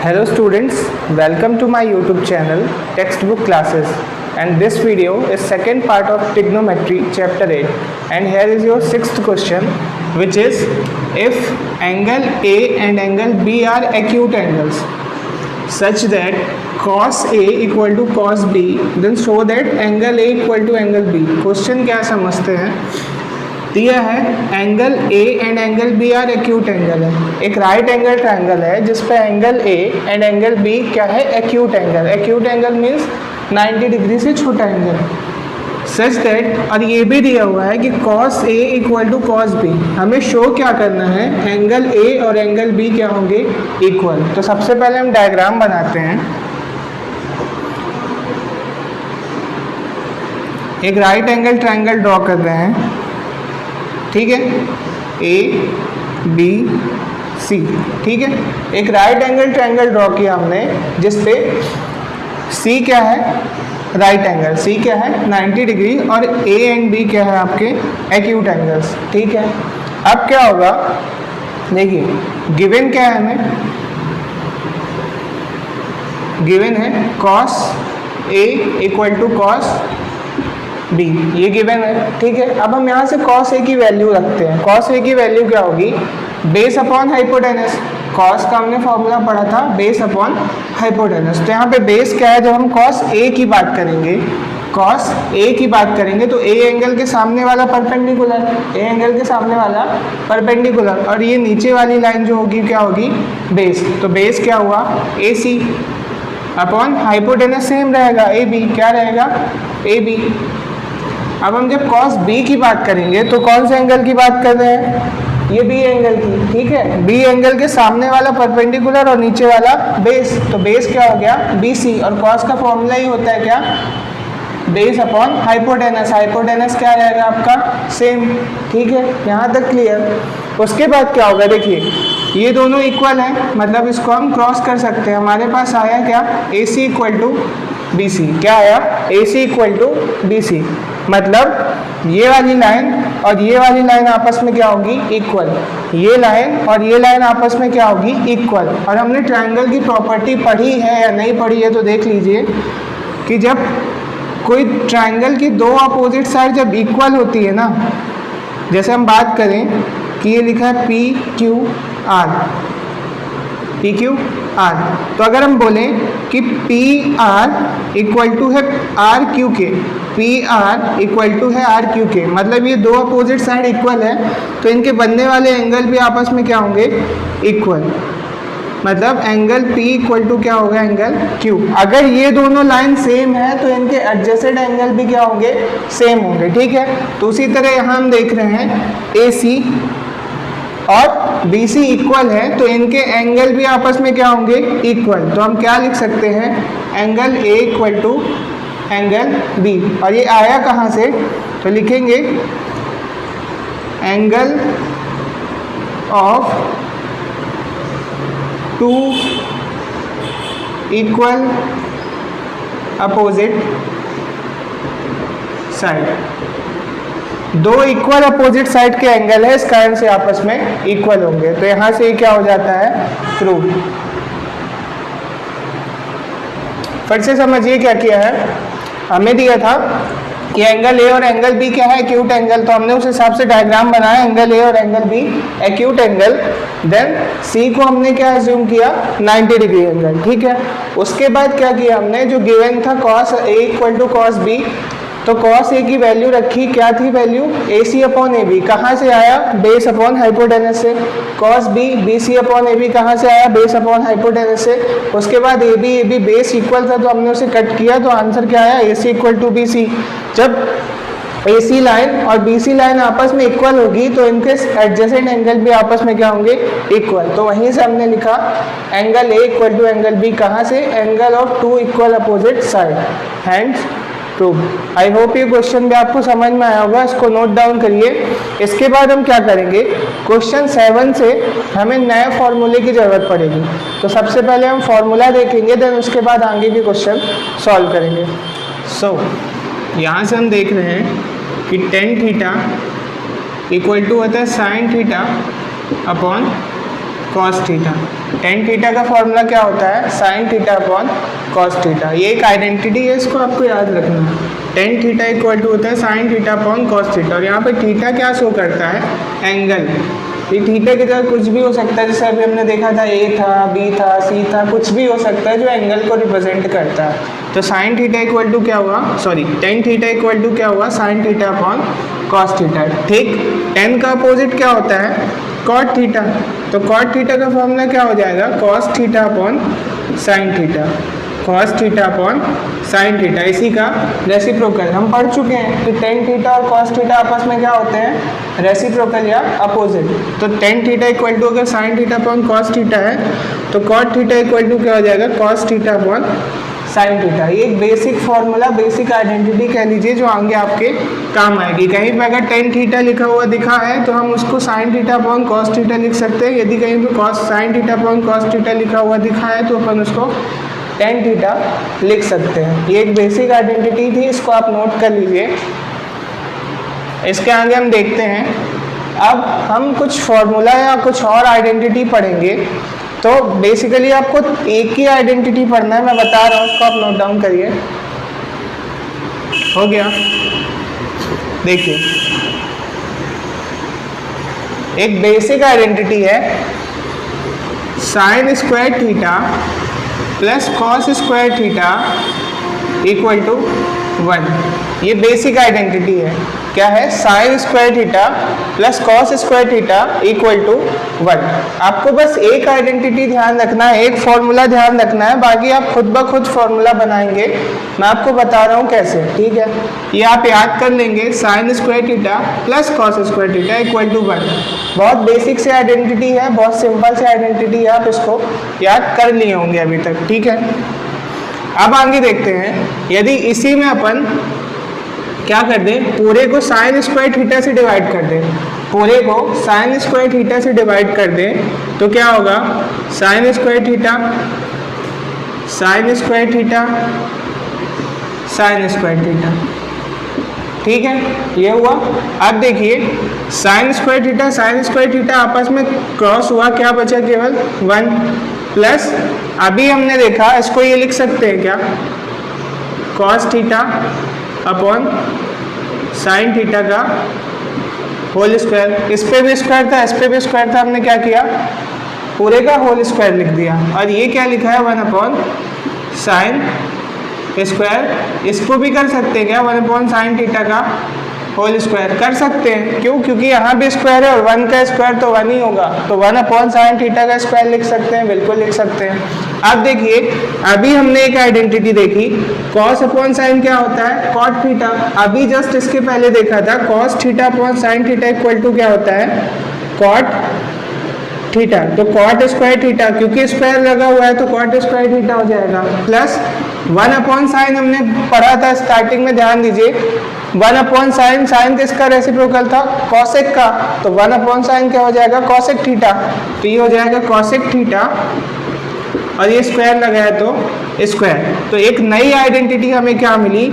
Hello students, welcome to my YouTube channel Textbook Classes, and this video is second part of Trigonometry chapter 8, and here is your sixth question, which is if angle A and angle B are acute angles such that cos A equal to cos B, then show that angle A equal to angle B. Question क्या समझते हैं, दिया है angle A and angle B are acute angle है, एक right angle triangle है जिस पे angle A and angle B क्या है, acute angle. Acute angle means 90 degree से छोटा एंगल. सच दैट, और ये भी दिया हुआ है कि cos A equal to cos B. हमें शो क्या करना है, एंगल A और एंगल B क्या होंगे, इक्वल. तो सबसे पहले हम डायग्राम बनाते हैं. एक राइट एंगल ट्रायंगल ड्रॉ कर रहे हैं, ठीक है, ए बी सी. ठीक है, एक राइट एंगल ट्रायंगल ड्रॉ किया हमने जिसपे सी क्या है, राइट एंगल, सी क्या है 90 डिग्री, और ए एंड बी क्या है आपके एक्यूट एंगल्स. ठीक है, अब क्या होगा, देखिए गिवन क्या है, हमें गिवन है cos A equal to cos B, ये गिवन है. ठीक है, अब हम यहाँ से cos A की वैल्यू रखते हैं. cos A की वैल्यू क्या होगी, बेस अपॉन हाइपोटेनस. cos का हमने फॉर्मूला पढ़ा था, बेस अपॉन हाइपोटेनस. तो यहाँ पे बेस क्या है, जब हम cos A की बात करेंगे, cos A की बात करेंगे तो A एंगल के सामने वाला परपेंडिकुलर, A एंगल के सामने वाला परपेंडिकुलर, और ये नीचे वाली लाइन जो होगी क्या होगी, बेस. तो बेस क्या हुआ, AC अपॉन हाइपोटेनस सेम रहेगा, AB क्या रहेगा, AB. अब हम जब cos B की बात करेंगे तो कौन से एंगल की बात कर रहे हैं, ये B एंगल की. ठीक है, B एंगल के सामने वाला परपेंडिकुलर और नीचे वाला बेस. तो बेस क्या हो गया, BC, और cos का फॉर्मूला ही होता है क्या, बेस अपॉन हाइपोटेनस. हाइपोटेनस क्या रहेगा आपका, सेम. ठीक है, यहाँ तक क्लियर. उसके बाद क्या होगा, देखिए ये दोनों इक्वल हैं, मतलब इसको हम क्रॉस कर सकते हैं. हमारे पास आया क्या, AC इक्वल टू BC. क्या आया, AC इक्वल टू BC, मतलब ये वाली लाइन और ये वाली लाइन आपस में क्या होगी, इक्वल. ये लाइन और ये लाइन आपस में क्या होगी, इक्वल. और हमने ट्रायंगल की प्रॉपर्टी पढ़ी है या नहीं पढ़ी है, तो देख लीजिए कि जब कोई ट्रायंगल की दो अपोजिट साइड जब इक्वल होती है ना, जैसे हम बात करें कि ये लिखा है PQR, PQR, तो अगर हम बोलें कि PR इक्वल टू है RQK, PR इक्वल टू है RQK, मतलब ये दो अपोजिट साइड इक्वल है, तो इनके बनने वाले एंगल भी आपस में क्या होंगे, इक्वल. मतलब एंगल P इक्वल टू क्या होगा, एंगल Q. अगर ये दोनों लाइन सेम है तो इनके एडजेसेंट एंगल भी क्या होंगे, सेम होंगे. ठीक है, तो उसी तरह यहाँ हम देख रहे हैं AC और BC इक्वल है, तो इनके एंगल भी आपस में क्या होंगे, इक्वल. तो हम क्या लिख सकते हैं, angle A equal to angle B. और ये आया कहाँ से, तो लिखेंगे angle of two equal opposite side. दो इक्वल अपोजिट साइड के एंगल है, इस कारण से आपस में इक्वल होंगे. तो यहाँ से क्या हो जाता है, प्रूव. फिर से समझिए क्या किया है, हमें दिया था कि एंगल ए और एंगल बी क्या है, एक्यूट एंगल. तो हमने उस हिसाब से डायग्राम बनाया, एंगल ए और angle B acute angle. Then C को हमने क्या एज्यूम किया, 90 डिग्री एंगल. ठीक है, उसके बाद क्या किया हमने, जो गिवन था cos A equal to cos B, तो cos A की वैल्यू रखी, क्या थी वैल्यू, AC अपॉन AB. कहाँ से आया, बेस अपॉन हाइपोटेनस से. cos B BC upon AB कहाँ से आया, बेस अपॉन हाइपोटेनस से. उसके बाद AB बेस इक्वल था तो हमने उसे कट किया, तो आंसर क्या आया, AC इक्वल टू BC. जब AC लाइन और BC लाइन आपस में इक्वल होगी तो इनके एडजेसेंट एंगल भी आपस में क्या होंगे, इक्वल. तो वहीं से हमने लिखा angle A equal to angle B, कहाँ से, angle of two equal opposite side. Hence prove. I hope ये क्वेश्चन भी आपको समझ में आया होगा, इसको नोट डाउन करिए. इसके बाद हम क्या करेंगे, क्वेश्चन 7 से हमें नए फॉर्मूले की ज़रूरत पड़ेगी. तो सबसे पहले हम फॉर्मूला देखेंगे, देन उसके बाद आगे के क्वेश्चन सॉल्व करेंगे. सो यहाँ से हम देख रहे हैं कि tan थीटा इक्वल टू होता है sin theta upon cos theta. Tan theta का फॉर्मूला क्या होता है, sign theta upon cos theta. ये एक आइडेंटिटी है, इसको आपको याद रखना है। टेन थीटा इक्वल टू होता है sign theta upon cos theta. और यहाँ पे थीटा क्या शो करता है, एंगल। ये थीटा की जगह कुछ भी हो सकता है, जैसे अभी हमने देखा था ए था, बी था, सी था, कुछ भी हो सकता है जो एंगल को रिप्रेजेंट करता है। तो साइन थीटा इक्वल टू क्या हुआ, sorry tan theta equal to क्या हुआ, sine theta upon cos theta. ठीक, टेन का अपोजिट क्या होता है, कॉट थीटा। तो कॉट थीटा का फॉर्मूला क्या हो जाएगा, cos theta upon sine theta, cos theta upon sine theta. इसी का रेसिप्रोकल हम पढ़ चुके हैं कि टेन थीटा और कॉस थीटा आपस में क्या होते हैं, रेसिप्रोकल या अपोजिट। तो टेन थीटा इक्वल टू अगर sign theta upon cos theta है तो कॉट थीटा इक्वल टू क्या हो जाएगा, cos theta upon sine theta. ये एक बेसिक फार्मूला, बेसिक आइडेंटिटी कह लीजिए जो आगे आपके काम आएगी। कहीं पे अगर टेन थीटा लिखा हुआ दिखा है तो हम उसको sign theta upon cos theta लिख सकते हैं। यदि कहीं पे cos sine theta upon cos theta लिखा हुआ दिखा है तो अपन उसको टेन थीटा लिख सकते हैं। ये एक बेसिक आइडेंटिटी थी, इसको आप नोट कर लीजिए। इसके आगे हम देखते हैं, अब हम कुछ फॉर्मूला या कुछ और आइडेंटिटी पढ़ेंगे। तो बेसिकली आपको एक ही आइडेंटिटी पढ़ना है, मैं बता रहा हूँ, उसको आप नोट डाउन करिए। हो गया, देखिए एक बेसिक आइडेंटिटी है sine square theta plus cos square theta equal to 1। ये बेसिक आइडेंटिटी है। क्या है, sine square theta plus cos square theta equal to 1। आपको बस एक आइडेंटिटी ध्यान रखना है, एक फॉर्मूला ध्यान रखना है, बाकी आप खुद ब खुद फॉर्मूला बनाएंगे। मैं आपको बता रहा हूँ कैसे, ठीक है। ये आप याद कर लेंगे, sine square theta plus cos square theta equal to 1। बहुत बेसिक से आइडेंटिटी है, बहुत सिंपल से आइडेंटिटी है, आप इसको याद कर लिए होंगे अभी तक, ठीक है। अब आगे देखते हैं, यदि इसी में अपन क्या कर दें, पूरे को साइन स्क्वायर थीटा से डिवाइड कर दें, पूरे को साइन स्क्वायर थीटा से डिवाइड कर दें तो क्या होगा, sign square theta, sign square theta, sign square theta, ठीक है, ये हुआ। अब देखिए sign square theta sine square theta आपस में क्रॉस हुआ, क्या बचा, केवल 1 प्लस, अभी हमने देखा इसको ये लिख सकते हैं क्या, cos theta upon sine theta का होल स्क्वायर। इस पे भी स्क्वायर था, इस पे भी स्क्वायर था, हमने क्या किया, पूरे का होल स्क्वायर लिख दिया। और ये क्या लिखा है, 1 अपॉन साइन स्क्वायर। इसको भी कर सकते हैं क्या, 1 अपॉन साइन थीटा का होल स्क्वायर कर सकते हैं। क्यों, क्योंकि यहाँ भी स्क्वायर है और 1 का स्क्वायर तो 1 ही होगा, तो 1 अपॉन साइन थीटा का स्क्वायर लिख सकते हैं, बिल्कुल लिख सकते हैं। अब देखिए, अभी हमने एक आइडेंटिटी देखी, कॉस अपॉन साइन क्या होता है, कॉट थीटा। अभी जस्ट इसके पहले देखा था cos theta upon sine theta equal to क्या होता है, कॉट थीटा। तो कॉट स्क्वायर थीटा, क्योंकि स्क्वायर लगा हुआ है तो कॉट स्क्वायर थीटा हो जाएगा, प्लस 1 अपॉन साइन हमने पढ़ा था स्टार्टिंग में, ध्यान दीजिए। 1 अपॉन साइन, साइन किसका रेसिप्रोकल था, कॉसेक का, तो 1 अपॉन साइन क्या हो जाएगा, कॉसेक थीटा। तो ये हो जाएगा कॉसेक थीटा, और ये स्क्वायर लगा है तो स्क्वायर। तो एक नई आइडेंटिटी हमें क्या मिली,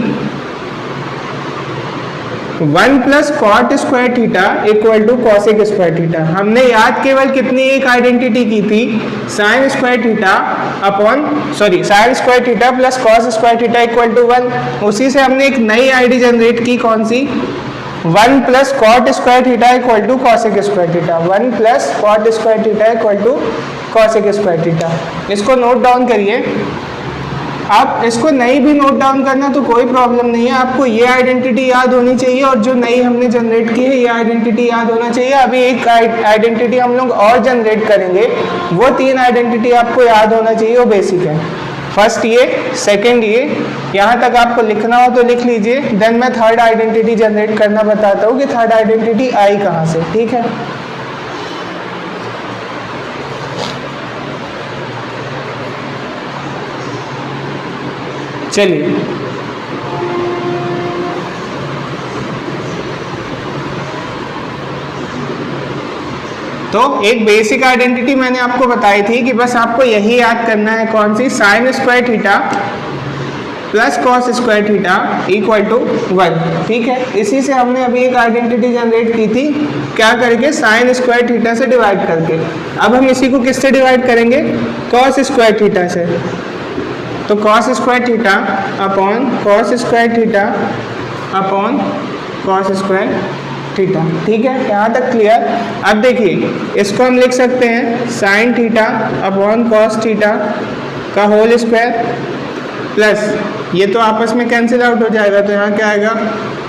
1 plus cot square theta equal to cosec square theta. हमने याद केवल कितनी एक आइडेंटिटी की थी, sine square theta upon sine square theta plus cos square theta equal to 1। उसी से हमने एक नई आईडी जनरेट की, कौन सी, 1 plus cot square theta equal to cosec square theta. 1 plus cot square theta equal to cosec square theta. इसको note down करिए। आप इसको नहीं भी नोट डाउन करना तो कोई प्रॉब्लम नहीं है, आपको ये आइडेंटिटी याद होनी चाहिए और जो नई हमने जनरेट की है ये आइडेंटिटी याद होना चाहिए। अभी एक आइडेंटिटी हम लोग और जनरेट करेंगे, वो 3 आइडेंटिटी आपको याद होना चाहिए, वो बेसिक है। फर्स्ट ये, सेकंड ये, यहाँ तक आपको लिखना हो तो लिख लीजिए। देन मैं थर्ड आइडेंटिटी जनरेट करना बताता हूँ कि थर्ड आइडेंटिटी आई कहाँ से, ठीक है। चलिए, तो एक बेसिक आइडेंटिटी मैंने आपको बताई थी कि बस आपको यही याद करना है, कौन सी, sine square theta plus cos square theta equal to 1। ठीक है, इसी से हमने अभी एक आइडेंटिटी जनरेट की थी, क्या करके, साइन स्क्वायर थीटा से डिवाइड करके। अब हम इसी को किससे डिवाइड करेंगे, कॉस स्क्वायर थीटा से। तो cos square theta upon cos square theta upon cos square theta. ठीक है, यहाँ तक क्लियर। अब देखिए, इसको हम लिख सकते हैं sign theta upon cos theta का होल स्क्वायर प्लस, ये तो आपस में कैंसिल आउट हो जाएगा, तो यहाँ क्या आएगा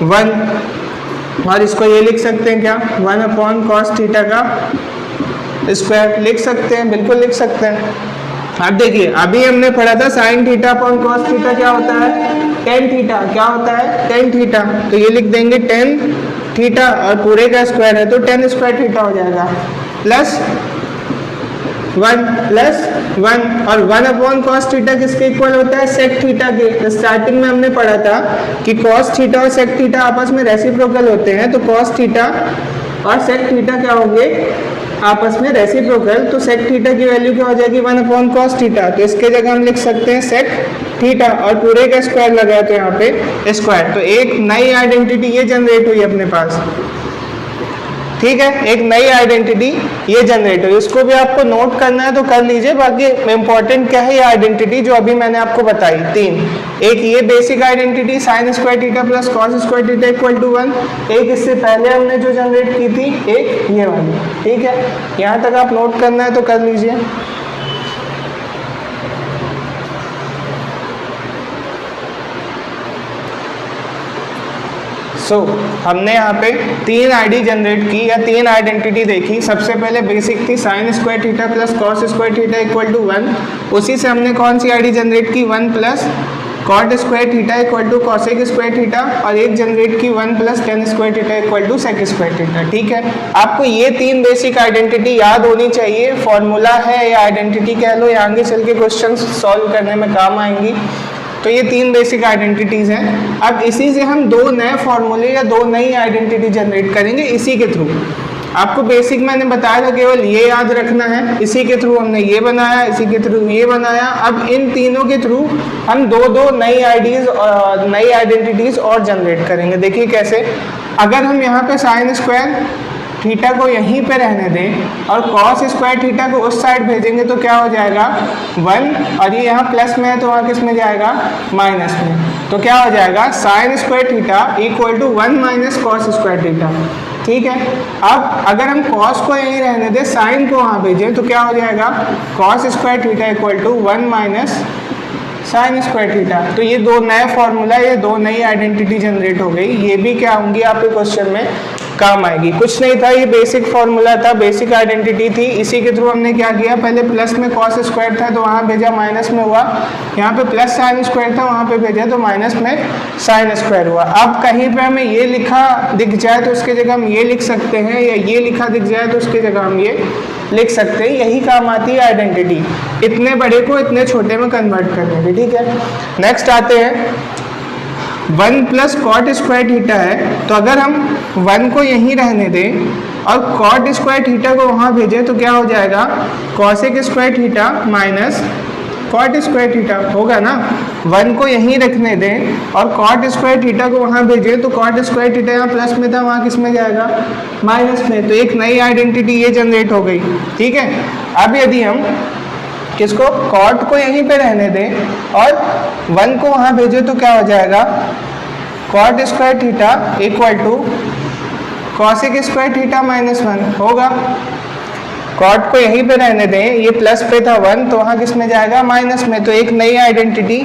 1, और इसको ये लिख सकते हैं क्या, 1 अपॉन कॉस थीटा का स्क्वायर लिख सकते हैं, बिल्कुल लिख सकते हैं। अब देखिए, अभी हमने पढ़ा था sign theta upon cos theta क्या होता है, टेन थीटा। क्या होता है, टेन थीटा। तो ये लिख देंगे टेन थीटा और पूरे का स्क्वायर है तो टेन स्क्वायर थीटा हो जाएगा, प्लस 1 और 1 अपॉन कॉस थीटा किसके इक्वल होता है, सेक थीटा के। तो स्टार्टिंग में हमने पढ़ा था कि कॉस थीटा और सेक थीटा आपस में रेसिप्रोकल होते हैं, तो कॉस थीटा और सेक थीटा क्या होंगे, आपस में रेसिप्रोकल। तो सेक थीटा की वैल्यू क्या हो जाएगी, 1 अपॉन कॉस थीटा। तो इसके जगह हम लिख सकते हैं सेक थीटा और पूरे का स्क्वायर लगाए तो यहाँ पे स्क्वायर। तो एक नई आइडेंटिटी ये जनरेट हुई अपने पास। ठीक है, एक नई आइडेंटिटी ये जनरेट हुई, इसको भी आपको नोट करना है तो कर लीजिए। बाकी इंपॉर्टेंट क्या है, ये आइडेंटिटी जो अभी मैंने आपको बताई 3, एक ये basic identity sine square theta plus cos square theta equal to 1, एक इससे पहले हमने जो जनरेट की थी, एक ये वाली। ठीक है, यहाँ तक आप नोट करना है तो कर लीजिए। हमने यहाँ पे 3 आईडी जनरेट की या 3 आइडेंटिटी देखी। सबसे पहले बेसिक थी sine square theta plus cos square theta equal to 1, उसी से हमने कौन सी आईडी जनरेट की, 1 plus cot square theta equal to cosec square theta, और एक जनरेट की 1 plus ten square theta equal to sec square theta. ठीक है, आपको ये 3 बेसिक आइडेंटिटी याद होनी चाहिए, फॉर्मूला है या आइडेंटिटी कह लो, या आगे चल के क्वेश्चन सॉल्व करने में काम आएंगी। तो ये 3 बेसिक आइडेंटिटीज़ हैं। अब इसी से हम 2 नए फॉर्मूले या 2 नई आइडेंटिटी जनरेट करेंगे इसी के थ्रू। आपको बेसिक मैंने बताया था, केवल ये याद रखना है, इसी के थ्रू हमने ये बनाया, इसी के थ्रू ये बनाया। अब इन तीनों के थ्रू हम 2 नई नई आइडेंटिटीज़ और जनरेट करेंगे। देखिए कैसे, अगर हम यहाँ पे साइन स्क्वायर थीटा को यहीं पे रहने दें और कॉस स्क्वायर थीटा को उस साइड भेजेंगे तो क्या हो जाएगा 1, और ये यहाँ प्लस में है तो वहाँ किस में जाएगा, माइनस में। तो क्या हो जाएगा sine square theta equal to 1 minus cos square theta. ठीक है, अब अगर हम कॉस को यहीं रहने दें, साइन को वहाँ भेजें तो क्या हो जाएगा, cos square theta equal to 1 minus sine square theta. तो ये 2 नए फॉर्मूला, ये 2 नई आइडेंटिटी जनरेट हो गई। ये भी क्या होंगी आपके क्वेश्चन में काम आएगी। कुछ नहीं था, ये बेसिक फॉर्मूला था, बेसिक आइडेंटिटी थी। इसी के थ्रू हमने क्या किया, पहले प्लस में कॉस स्क्वायर था तो वहाँ भेजा, माइनस में हुआ। यहाँ पे प्लस साइन स्क्वायर था, वहाँ पे भेजा तो माइनस में साइन स्क्वायर हुआ। अब कहीं पे हमें ये लिखा दिख जाए तो उसके जगह हम ये लिख सकते हैं, या ये लिखा दिख जाए तो उसकी जगह हम ये लिख सकते हैं। यही काम आती है आइडेंटिटी, इतने बड़े को इतने छोटे में कन्वर्ट करने की। ठीक है, नेक्स्ट आते हैं 1 प्लस कॉट स्क्वायर थीटा है, तो अगर हम 1 को यहीं रहने दें और कॉट स्क्वायर थीटा को वहाँ भेजें तो क्या हो जाएगा, cosec square theta minus cot square theta होगा ना। 1 को यहीं रखने दें और कॉट स्क्वायर थीटा को वहाँ भेजें तो कॉट स्क्वायर थीटा यहाँ प्लस में था, वहाँ किस में जाएगा, माइनस में। तो एक नई आइडेंटिटी ये जनरेट हो गई। ठीक है, अब यदि हम किसको, कॉट को यहीं पे रहने दें और 1 को वहाँ भेजें तो क्या हो जाएगा, cot square theta equal to cosec square theta minus 1 होगा। कॉट को यहीं पे रहने दें, ये प्लस पे था 1 तो वहाँ किस में जाएगा, माइनस में। तो एक नई आइडेंटिटी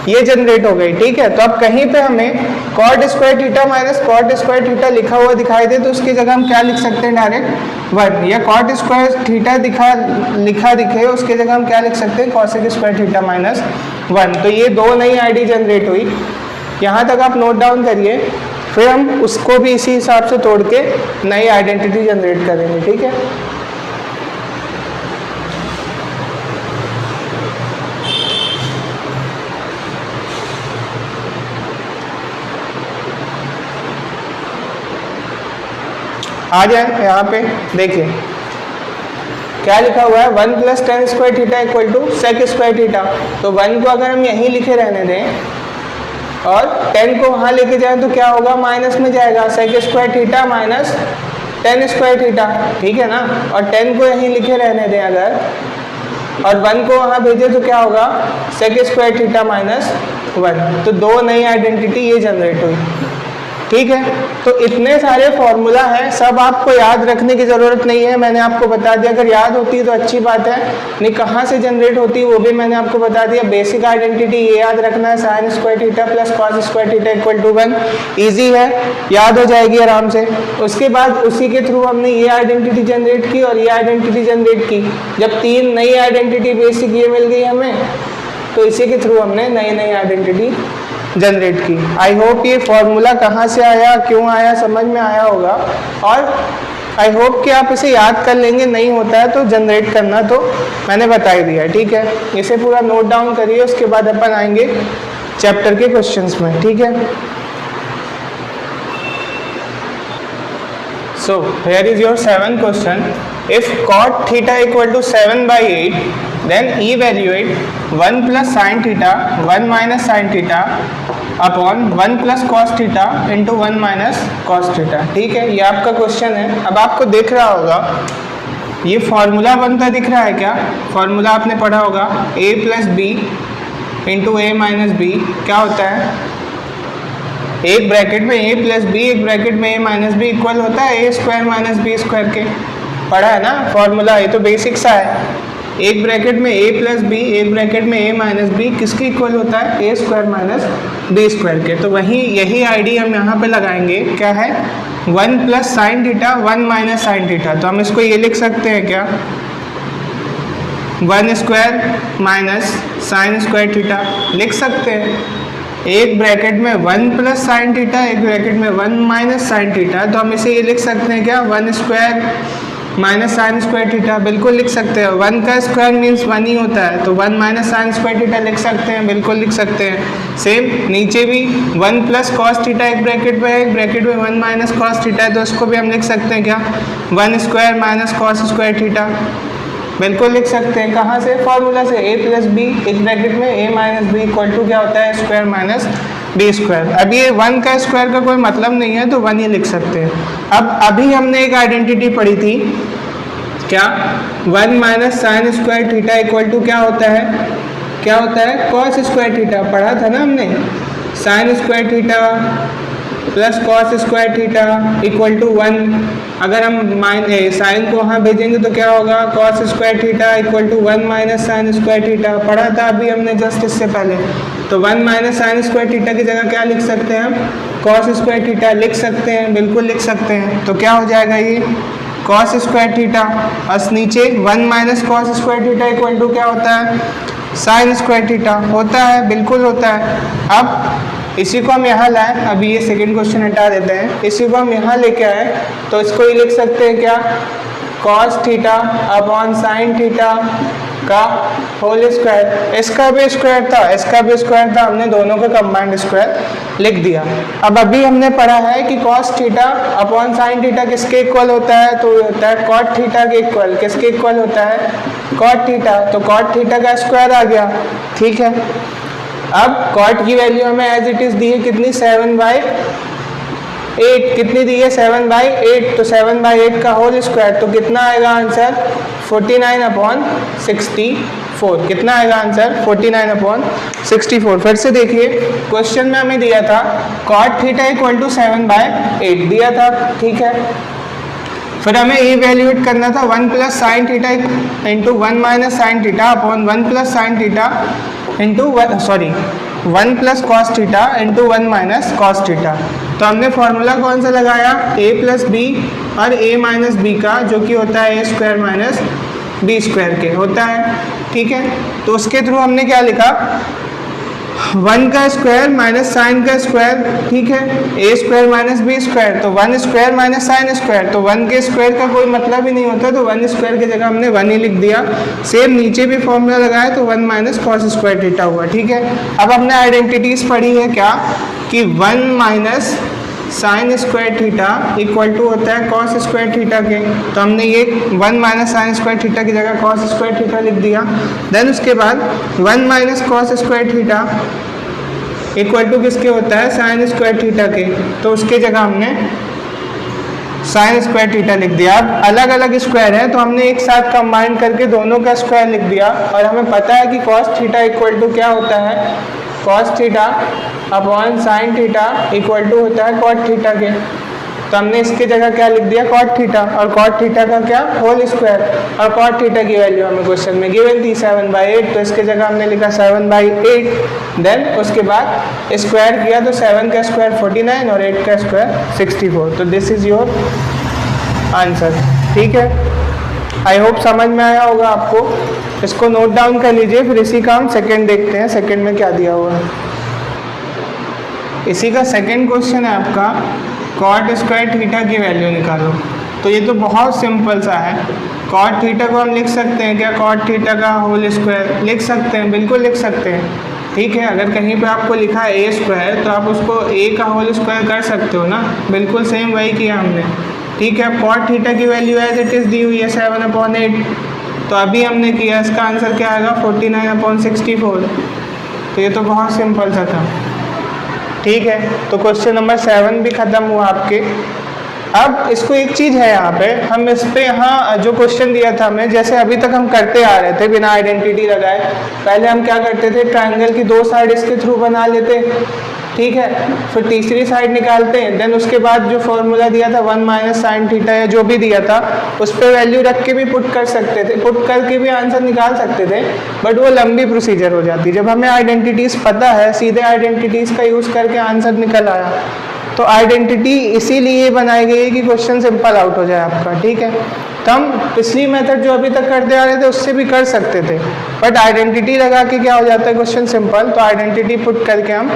ये जनरेट हो गई। ठीक है, तो अब कहीं पे हमें cot square theta minus cot square theta लिखा हुआ दिखाई दे तो उसकी जगह हम क्या लिख सकते हैं, डायरेक्ट 1, या कॉट स्क्वायर थीटा लिखा दिखे उसकी जगह हम क्या लिख सकते हैं, कॉसेक स्क्वायर थीटा माइनस 1। तो ये 2 नई आईडी जनरेट हुई। यहाँ तक आप नोट डाउन करिए, फिर हम उसको भी इसी हिसाब से तोड़ के नई आइडेंटिटी जनरेट करेंगे। ठीक है, आ जाए यहाँ पे देखिए क्या लिखा हुआ है, 1 plus ten square theta equal to sec square theta. तो 1 को अगर हम यहीं लिखे रहने दें और 10 को वहाँ लेके जाए तो क्या होगा, माइनस में जाएगा, sec square theta minus ten square theta, ठीक है ना। और 10 को यहीं लिखे रहने दें अगर, और 1 को वहाँ भेजे तो क्या होगा, सेक स्क्वायर थीटा माइनस 1। तो दो नई आइडेंटिटी ये जनरेट हुई, ठीक है। तो इतने सारे फॉर्मूला हैं, सब आपको याद रखने की ज़रूरत नहीं है, मैंने आपको बता दिया। अगर याद होती है तो अच्छी बात है, नहीं कहाँ से जनरेट होती है वो भी मैंने आपको बता दिया। बेसिक आइडेंटिटी ये याद रखना है, sine square theta plus cos square theta equal to 1। Easy है, याद हो जाएगी आराम से। उसके बाद उसी के थ्रू हमने ये आइडेंटिटी जनरेट की और ये आइडेंटिटी जनरेट की। जब तीन नई आइडेंटिटी बेसिक ये मिल गई हमें, तो इसी के थ्रू हमने नई नई आइडेंटिटी जनरेट की। आई होप ये फॉर्मूला कहाँ से आया, क्यों आया, समझ में आया होगा। और आई होप कि आप इसे याद कर लेंगे, नहीं होता है तो जनरेट करना तो मैंने बता ही दिया, ठीक है। इसे पूरा नोट डाउन करिए, उसके बाद अपन आएंगे चैप्टर के क्वेश्चंस में, ठीक है। So here is your 7th question. If cot theta equal to 7/8, then evaluate 1 plus sin theta 1 minus sin theta upon 1 plus cos theta into 1 minus cos theta। ठीक है, ये आपका क्वेश्चन है। अब आपको दिख रहा होगा ये फॉर्मूला बनता दिख रहा है क्या, फॉर्मूला आपने पढ़ा होगा a plus B into A minus B क्या होता है, एक ब्रैकेट में a प्लस बी, एक ब्रैकेट में a माइनस बी इक्वल होता है a square minus B square के। पढ़ा है ना फॉर्मूला, ये तो बेसिक सा है। एक ब्रैकेट में a प्लस बी, एक ब्रैकेट में a माइनस बी किसके इक्वल होता है, a square minus B square के। तो वही यही आईडी हम यहाँ पे लगाएंगे, क्या है 1 plus sine theta 1 minus sine theta. तो हम इसको ये लिख सकते हैं क्या, 1 square minus sine square theta लिख सकते हैं। एक ब्रैकेट में 1 प्लस साइन थीटा, एक ब्रैकेट में 1 माइनस साइन थीटा। तो हम इसे ये लिख सकते हैं क्या, 1 square minus sine square theta, बिल्कुल लिख सकते हैं। 1 का स्क्वायर मीन्स 1 ही होता है, तो 1 माइनस साइन स्क्वायर थीटा लिख सकते हैं, बिल्कुल लिख सकते हैं। सेम नीचे भी 1 प्लस कॉस थीटा एक ब्रैकेट में है, एक ब्रैकेट में 1 माइनस कॉस थीटा है, तो उसको भी हम लिख सकते हैं क्या, 1 square minus cos square theta, बिल्कुल लिख सकते हैं। कहाँ से, फॉर्मूला से, a प्लस बी एक ब्रैकेट में a minus B equal to क्या होता है, स्क्वायर माइनस बी स्क्वायर। अब ये 1 का स्क्वायर का कोई मतलब नहीं है, तो 1 ही लिख सकते हैं। अब अभी हमने एक आइडेंटिटी पढ़ी थी क्या, 1 minus sine square theta equal to क्या होता है, क्या होता है, कॉस स्क्वायर थीटा। पढ़ा था ना हमने, sine square theta plus cos square theta equal to 1। अगर हम साइन को वहाँ भेजेंगे तो क्या होगा, cos square theta equal to 1 minus sine square theta. पढ़ा था अभी हमने जस्ट इससे पहले। तो 1 माइनस साइन स्क्वायर थीटा की जगह क्या लिख सकते हैं हम, कॉस स्क्वायर थीटा लिख सकते हैं, बिल्कुल लिख सकते हैं। तो क्या हो जाएगा ये कॉस स्क्वायर थीटा, और नीचे 1 minus cos square theta equal to क्या होता है, साइन स्क्वायर थीटा होता है, बिल्कुल होता है। अब इसी को हम यहाँ लाएं, अभी ये सेकंड क्वेश्चन हटा देते हैं, इसी को हम यहाँ लेके आए तो इसको ये लिख सकते हैं क्या, cos theta upon sine theta का होल स्क्वायर। इसका भी स्क्वायर था, इसका भी स्क्वायर था, हमने दोनों का कंबाइंड स्क्वायर लिख दिया। अब अभी हमने पढ़ा है कि cos theta upon sine theta किसके इक्वल होता है, तो होता है कॉट थीटा के इक्वल। किसके इक्वल होता है, कॉट थीटा। तो कॉट थीटा का स्क्वायर आ गया, ठीक है। अब कॉट की वैल्यू हमें एज इट इज दी है कितनी, 7/8। कितनी दी है, 7/8। तो 7/8 का होल स्क्वायर, तो कितना आएगा आंसर, 49/64। कितना आएगा आंसर, 49/64। फिर से देखिए क्वेश्चन में हमें दिया था कॉट थीटा इक्वल टू 7/8 दिया था, ठीक है। फिर हमें ये वैल्यूएट करना था 1 plus sine theta into 1 minus sine theta upon 1 plus sine theta into 1 plus cos theta into 1 minus cos theta. तो हमने फॉर्मूला कौन सा लगाया, a प्लस बी और a माइनस बी का, जो कि होता है a square minus B square के होता है, ठीक है। तो उसके थ्रू हमने क्या लिखा, 1 का स्क्वायर माइनस साइन का स्क्वायर, ठीक है, a square minus B square. तो 1 स्क्वायर माइनस साइन स्क्वायर, तो 1 के स्क्वायर का कोई मतलब ही नहीं होता, तो 1 स्क्वायर की जगह हमने 1 ही लिख दिया। सेम नीचे भी फॉर्मूला लगाया तो 1 माइनस कॉस स्क्वायर थीटा हुआ, ठीक है। अब हमने आइडेंटिटीज पढ़ी है क्या, कि 1 minus sine square theta equal to होता है कॉस स्क्वायर थीटा के। तो हमने ये 1 माइनस साइन स्क्वायर थीटा की जगह कॉस स्क्वायर थीटा लिख दिया। देन उसके बाद 1 minus cos square theta equal to किसके होता है, साइन स्क्वायर थीटा के, तो उसके जगह हमने साइन स्क्वायर थीटा लिख दिया। अब अलग अलग स्क्वायर है तो हमने एक साथ कंबाइन करके दोनों का स्क्वायर लिख दिया, और हमें पता है कि कॉस थीटा इक्वल टू क्या होता है, cos theta upon sine theta equal to होता है कॉट थीटा के, तो हमने इसके जगह क्या लिख दिया, कॉट थीटा, और कॉट थीटा का क्या, होल स्क्वायर, और कॉट थीटा की वैल्यू हमें क्वेश्चन में गिवन थी 7/8, तो इसके जगह हमने लिखा 7/8, देन उसके बाद स्क्वायर किया तो 7 का स्क्वायर 49 और 8 का स्क्वायर 64, तो दिस इज योर आंसर। ठीक है, आई होप समझ में आया होगा आपको। इसको नोट डाउन कर लीजिए, फिर इसी का हम सेकेंड देखते हैं, सेकेंड में क्या दिया हुआ है। इसी का सेकेंड क्वेश्चन है आपका, कॉट स्क्वायर थीटा की वैल्यू निकालो। तो ये तो बहुत सिंपल सा है, कॉट थीटा को हम लिख सकते हैं क्या, कॉट थीटा का होल स्क्वायर लिख सकते हैं, बिल्कुल लिख सकते हैं। ठीक है, अगर कहीं पे आपको लिखा है ए स्क्वायर तो आप उसको ए का होल स्क्वायर कर सकते हो ना, बिल्कुल सेम वही किया हमने। ठीक है, अब कॉट थीटा की वैल्यू एज इट इज़ दी हुई है 7/8, तो अभी हमने किया, इसका आंसर क्या आएगा 49/64, तो ये तो बहुत सिंपल सा था। ठीक है, तो क्वेश्चन नंबर 7 भी ख़त्म हुआ आपके। अब इसको एक चीज़ है यहाँ पे, हम इस पे यहाँ जो क्वेश्चन दिया था हमें, जैसे अभी तक हम करते आ रहे थे बिना आइडेंटिटी लगाए, पहले हम क्या करते थे, ट्रायंगल की 2 साइड इसके थ्रू बना लेते, ठीक है, फिर तीसरी साइड निकालते हैं, देन उसके बाद जो फॉर्मूला दिया था 1 माइनस साइन थीटा या जो भी दिया था उस पर वैल्यू रख के भी पुट कर सकते थे, पुट करके भी आंसर निकाल सकते थे, बट वो लंबी प्रोसीजर हो जाती। जब हमें आइडेंटिटीज़ पता है, सीधे आइडेंटिटीज़ का यूज़ करके आंसर निकल आया, तो आइडेंटिटी इसीलिए बनाई गई है कि क्वेश्चन सिंपल आउट हो जाए आपका। ठीक है, तो हम पिछली मेथड जो अभी तक करते आ रहे थे उससे भी कर सकते थे, बट आइडेंटिटी लगा के क्या हो जाता है क्वेश्चन सिंपल, तो आइडेंटिटी पुट करके हम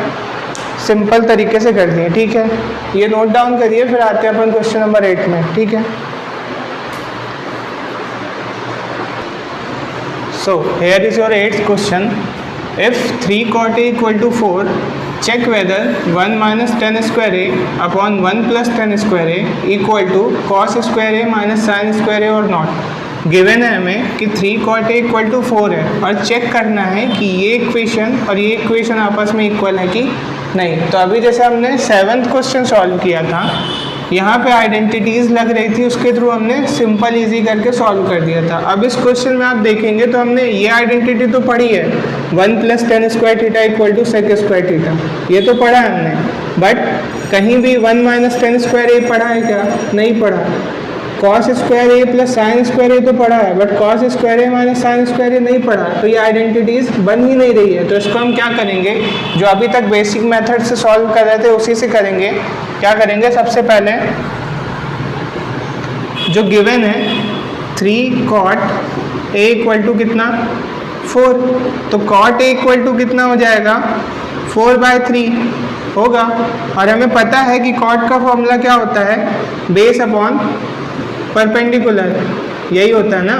सिंपल तरीके से कर दिए। ठीक है, ये नोट डाउन करिए, फिर आते हैं अपन क्वेश्चन नंबर 8 में। ठीक है, so here is your 8th question, if 3 cot a equal to 4, check whether 1 minus ten square A upon 1 plus ten square A equal to cos square A minus sine square A और not. Given है हमें कि 3 cot a equal to 4 है, और check करना है कि ये इक्वेशन और ये इक्वेशन आपस में इक्वल है कि नहीं। तो अभी जैसे हमने 7th क्वेश्चन सॉल्व किया था, यहाँ पे आइडेंटिटीज़ लग रही थी, उसके थ्रू हमने सिंपल इजी करके सॉल्व कर दिया था। अब इस क्वेश्चन में आप देखेंगे तो हमने ये आइडेंटिटी तो पढ़ी है, 1 plus ten square theta equal to sec square theta, ये तो पढ़ा है हमने, बट कहीं भी 1 माइनस टेन स्क्वायर ए पढ़ा है क्या, नहीं पढ़ा। Cos square A plus sine square A तो पढ़ा है, but cos square A minus sine square A नहीं पढ़ा, तो ये आइडेंटिटीज बन ही नहीं रही है। तो इसको हम क्या करेंगे, जो अभी तक बेसिक मेथड से सॉल्व कर रहे थे उसी से करेंगे। क्या करेंगे, सबसे पहले जो गिवन है 3 cot a इक्वल टू कितना 4, तो cot a इक्वल टू कितना हो जाएगा 4/3 होगा, और हमें पता है कि cot का फॉर्मूला क्या होता है, बेस अपॉन परपेंडिकुलर, यही होता है ना,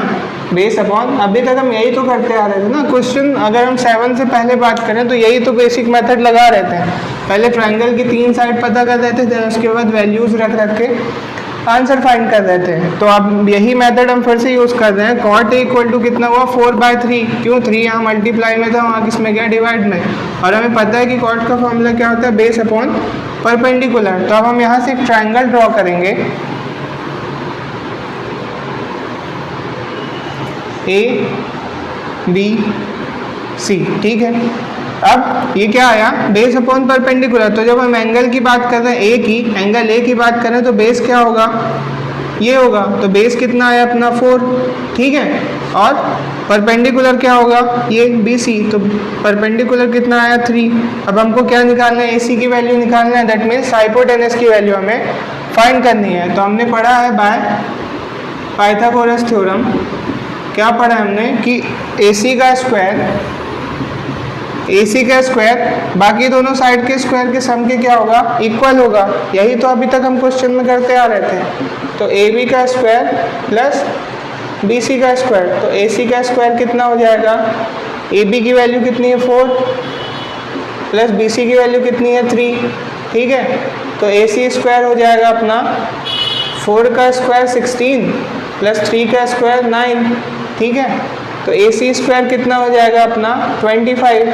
बेस अपॉन। अभी तक हम यही तो करते आ रहे थे ना क्वेश्चन, अगर हम 7 से पहले बात करें तो यही तो बेसिक मेथड लगा रहे थे, पहले ट्रायंगल की 3 साइड पता कर देते थे, उसके बाद वैल्यूज रख के आंसर फाइंड कर रहे थे। तो अब यही मेथड हम फिर से यूज़ कर रहे हैं। cot a इक्वल टू कितना हुआ 4/3, क्यों 3 यहाँ मल्टीप्लाई में था, वहाँ किसमें गया डिवाइड में, और हमें पता है कि cot का फॉर्मूला क्या होता है, बेस अपॉन परपेंडिकुलर। तो अब हम यहाँ से एक ट्रायंगल ड्रॉ करेंगे, A B C, ठीक है। अब ये क्या आया, बेस अपॉन परपेंडिकुलर, तो जब हम एंगल की बात कर रहे हैं ए की, एंगल ए की बात करें तो बेस क्या होगा, ये होगा, तो बेस कितना आया अपना 4, ठीक है, और परपेंडिकुलर क्या होगा, ये BC, तो परपेंडिकुलर कितना आया 3। अब हमको क्या निकालना है, AC की वैल्यू निकालना है, दैट मीन्स हाइपोटेनस की वैल्यू हमें फाइंड करनी है। तो हमने पढ़ा है बाय पाइथागोरस थ्योरम, क्या पढ़ा हमने कि AC का स्क्वायर बाकी दोनों साइड के स्क्वायर के सम के क्या होगा, इक्वल होगा। यही तो अभी तक हम क्वेश्चन में करते आ रहे थे। तो AB का स्क्वायर प्लस BC का स्क्वायर, तो AC का स्क्वायर कितना हो जाएगा, AB की वैल्यू कितनी है 4 प्लस BC की वैल्यू कितनी है 3, ठीक है। तो AC स्क्वायर हो जाएगा अपना 4 का स्क्वायर 16 प्लस 3 का स्क्वायर 9, ठीक है। तो AC स्क्वायर कितना हो जाएगा अपना 25,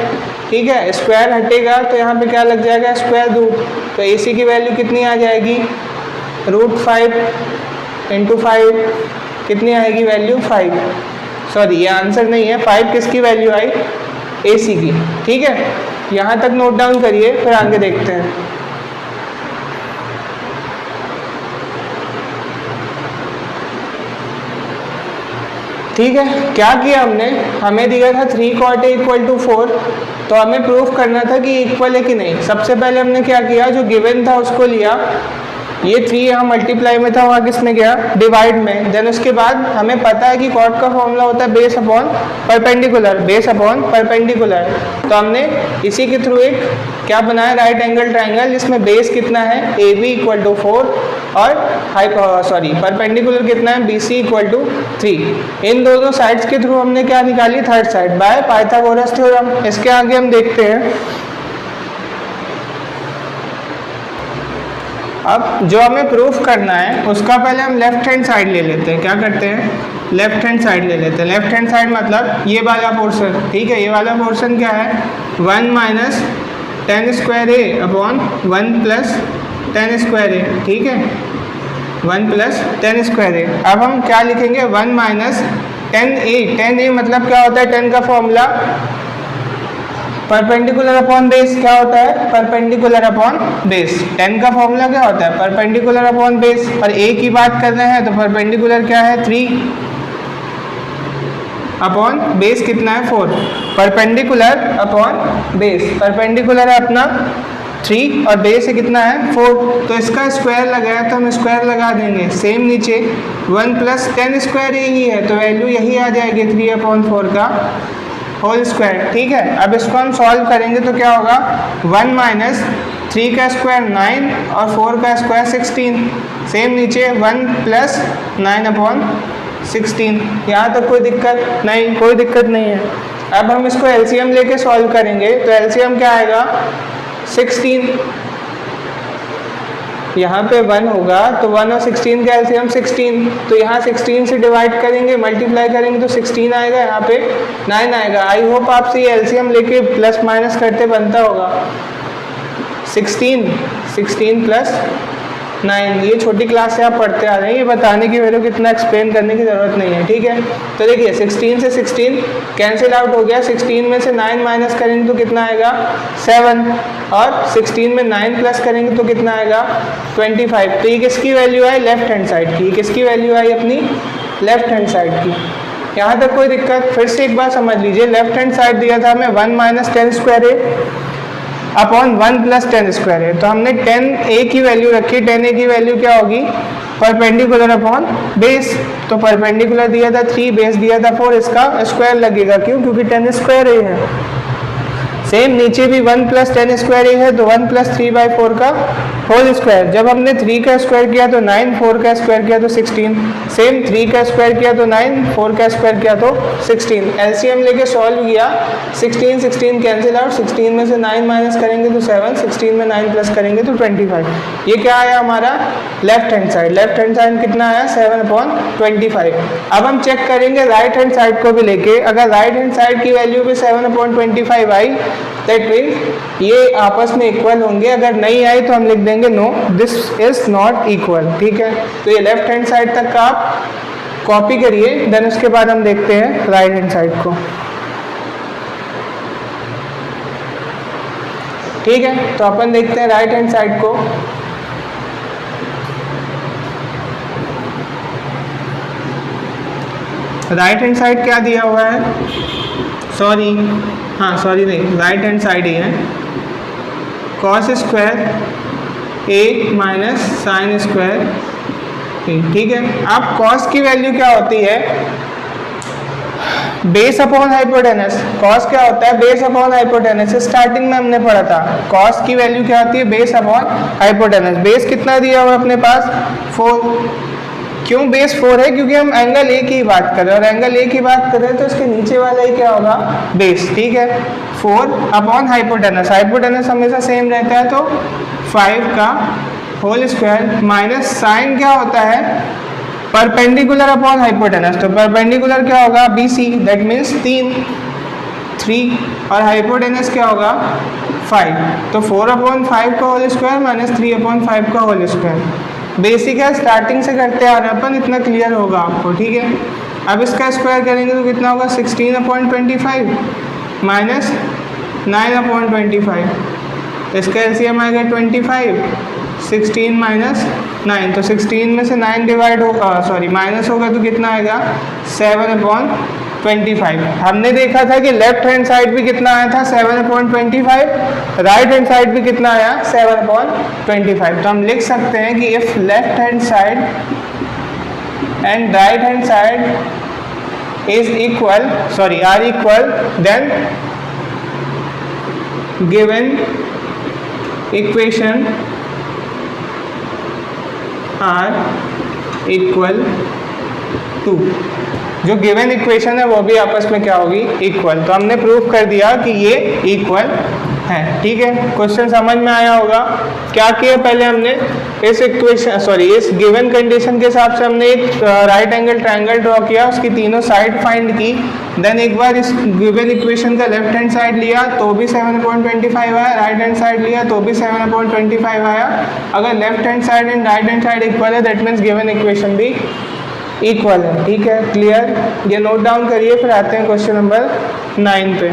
ठीक है। स्क्वायर हटेगा तो यहाँ पे क्या लग जाएगा, स्क्वायर रूट, तो AC की वैल्यू कितनी आ जाएगी, √5 × 5 कितनी आएगी वैल्यू 5, सॉरी ये आंसर नहीं है, 5 किसकी वैल्यू आई, AC की, ठीक है। यहाँ तक नोट डाउन करिए, फिर आगे देखते हैं। ठीक है, क्या किया हमने, हमें दिया था 3 cot A = 4, तो हमें प्रूफ करना था कि इक्वल है कि नहीं। सबसे पहले हमने क्या किया, जो गिवन था उसको लिया, ये 3 यहाँ मल्टीप्लाई में था, वहाँ किसमें गया, डिवाइड में। देन उसके बाद हमें पता है कि कॉट का फॉर्मूला होता है base upon perpendicular, base upon perpendicular. तो हमने इसी के थ्रू एक क्या बनाया, राइट एंगल ट्राइंगल, जिसमें बेस कितना है AB = 4 और परपेंडिकुलर कितना है BC = 3। इन दोनों साइड्स के थ्रू हमने क्या निकाली, third side by Pythagoras theorem. इसके आगे हम देखते हैं। अब जो हमें प्रूफ करना है उसका पहले हम लेफ्ट हैंड साइड ले लेते हैं। क्या करते हैं, लेफ्ट हैंड साइड ले लेते हैं। लेफ्ट हैंड साइड मतलब ये वाला पोर्शन, ठीक है। ये वाला पोर्शन क्या है, 1 - 10² A अपॉन 1 + 10² A, ठीक है, 1 + 10² A। अब हम क्या लिखेंगे, 1 - 10A। 10A मतलब क्या होता है, 10 का फॉर्मूला परपेंडिकुलर अपॉन बेस, क्या होता है, परपेंडिकुलर अपॉन बेस। 10 का फॉर्मूला क्या होता है, परपेंडिकुलर अपॉन बेस। और A की बात कर रहे हैं तो परपेंडिकुलर क्या है, 3 अपॉन बेस कितना है, 4। परपेंडिकुलर अपॉन बेस, परपेंडिकुलर है अपना 3 और बेस है कितना है, 4। तो इसका स्क्वायर लगाया तो हम स्क्वायर लगा देंगे। सेम नीचे 1 + 10² A ही है, तो वैल्यू यही आ जाएगी 3/4 का होल स्क्वायर, ठीक है। अब इसको हम सॉल्व करेंगे तो क्या होगा, 1 - 3 का स्क्वायर 9 और 4 का स्क्वायर 16। सेम नीचे 1 + 9/16। यहाँ तक कोई दिक्कत नहीं, कोई दिक्कत नहीं है। अब हम इसको एलसीएम लेके सॉल्व करेंगे तो एलसीएम क्या आएगा, 16। यहाँ पे 1 होगा तो 1 और 16 का एलसीएम 16, तो यहाँ 16 से डिवाइड करेंगे, मल्टीप्लाई करेंगे तो 16 आएगा, यहाँ पे 9 आएगा। आई होप आपसे ये एलसीएम लेके प्लस माइनस करते बनता होगा। 16 + 9, ये छोटी क्लास से आप पढ़ते आ रहे हैं, ये बताने की मेरे को इतना एक्सप्लेन करने की ज़रूरत नहीं है, ठीक है। तो देखिए 16 से 16 कैंसिल आउट हो गया, 16 में से 9 माइनस करेंगे तो कितना आएगा, 7, और 16 में 9 प्लस करेंगे तो कितना आएगा, 25। तो ये किसकी वैल्यू आई, लेफ्ट हैंड साइड की। किसकी वैल्यू आई, अपनी लेफ्ट हैंड साइड की। यहाँ तक कोई दिक्कत, फिर से एक बार समझ लीजिए। लेफ्ट हैंड साइड दिया था हमें 1 - 10² A अपॉन 1 + 10² A। तो हमने 10A की वैल्यू रखी, 10A की वैल्यू क्या होगी, परपेंडिकुलर अपॉन बेस। तो परपेंडिकुलर दिया था 3, बेस दिया था 4, इसका स्क्वायर लगेगा, क्यों, क्योंकि 10² A है। सेम नीचे भी 1 + 10² A है, तो 1 + 3/4 का होल स्क्वायर। जब हमने 3 का स्क्वायर किया तो 9, 4 का स्क्वायर किया तो 16। सेम 3 का स्क्वायर किया तो 9, 4 का स्क्वायर किया तो 16। एलसीएम लेके सॉल्व किया, 16 कैंसिल आउट, 16 में से 9 माइनस करेंगे तो 7, 16 में 9 प्लस करेंगे तो 25। ये क्या आया हमारा, left hand side. Left hand side कितना आया, 7/25। अब हम चेक करेंगे राइट हैंड साइड को भी लेके। अगर राइट हैंड साइड की वैल्यू भी 7/25 आई, दैट मीन्स ये आपस में इक्वल होंगे। अगर नहीं आई तो हम लिख देंगे no, this is not equal, ठीक है। तो ये लेफ्ट हैंड साइड तक का आप कॉपी करिए, देन उसके बाद हम देखते हैं राइट हैंड साइड को, ठीक है। तो अपन देखते हैं राइट हैंड साइड को। राइट हैंड साइड क्या दिया हुआ है, सॉरी नहीं, राइट हैंड साइड ही है, cos square A - sin square A, ठीक है। अब cos की वैल्यू क्या होती है, बेस अपॉन हाइपोटेनस। cos क्या होता है, बेस अपॉन हाइपोटेनस। स्टार्टिंग में हमने पढ़ा था cos की वैल्यू क्या होती है, बेस अपॉन हाइपोटेनस। बेस कितना दिया हुआ है अपने पास, 4। क्यों बेस 4 है, क्योंकि हम एंगल A की बात कर रहे हैं, और एंगल A की बात कर रहे हैं तो इसके नीचे वाला ही क्या होगा, बेस, ठीक है। 4 अपॉन हाइपोटेनस, हाइपोटेनस हमेशा सेम रहता है, तो 5 का होल स्क्वायर माइनस साइन क्या होता है, परपेंडिकुलर अपॉन हाइपोटेनस, तो परपेंडिकुलर क्या होगा बी सी, दैट मीन्स 3 और हाइपोटेनस क्या होगा 5, तो 4/5 का होल स्क्वायर माइनस 3/5 का होल स्क्वायर। बेसिक है, स्टार्टिंग से करते आ रहे हैं अपन, इतना क्लियर होगा आपको, ठीक है। अब इसका स्क्वायर करेंगे तो कितना होगा 16/25 माइनस 9/25, इसका एलसीएम आएगा 25, 16 माइनस 9, तो 16 में से 9 डिवाइड होगा, सॉरी माइनस होगा तो कितना आएगा 7/25। हमने देखा था कि लेफ्ट हैंड साइड भी कितना आया था 7/25, राइट हैंड साइड भी कितना आया 7/25। तो हम लिख सकते हैं कि if left hand side and right hand side is equal, sorry are equal, then given equation are equal to, जो गिवन इक्वेशन है वो भी आपस में क्या होगी इक्वल। तो हमने प्रूव कर दिया कि ये इक्वल है, ठीक है। क्वेश्चन समझ में आया होगा। क्या किया पहले हमने इस इक्वेशन, सॉरी इस गिवन कंडीशन के हिसाब से हमने एक राइट एंगल ट्रायंगल ड्रॉ किया, उसकी तीनों साइड फाइंड की, देन एक बार इस गिवन इक्वेशन का लेफ्ट हैंड साइड लिया तो भी 7/25 आया, राइट हैंड साइड लिया तो भी 7/25 आया। अगर left hand side and right hand side equal है दैट मीन्स गिवन इक्वेशन भी इक्वल है, ठीक है। क्लियर, ये नोट डाउन करिए, फिर आते हैं क्वेश्चन नंबर 9 पे।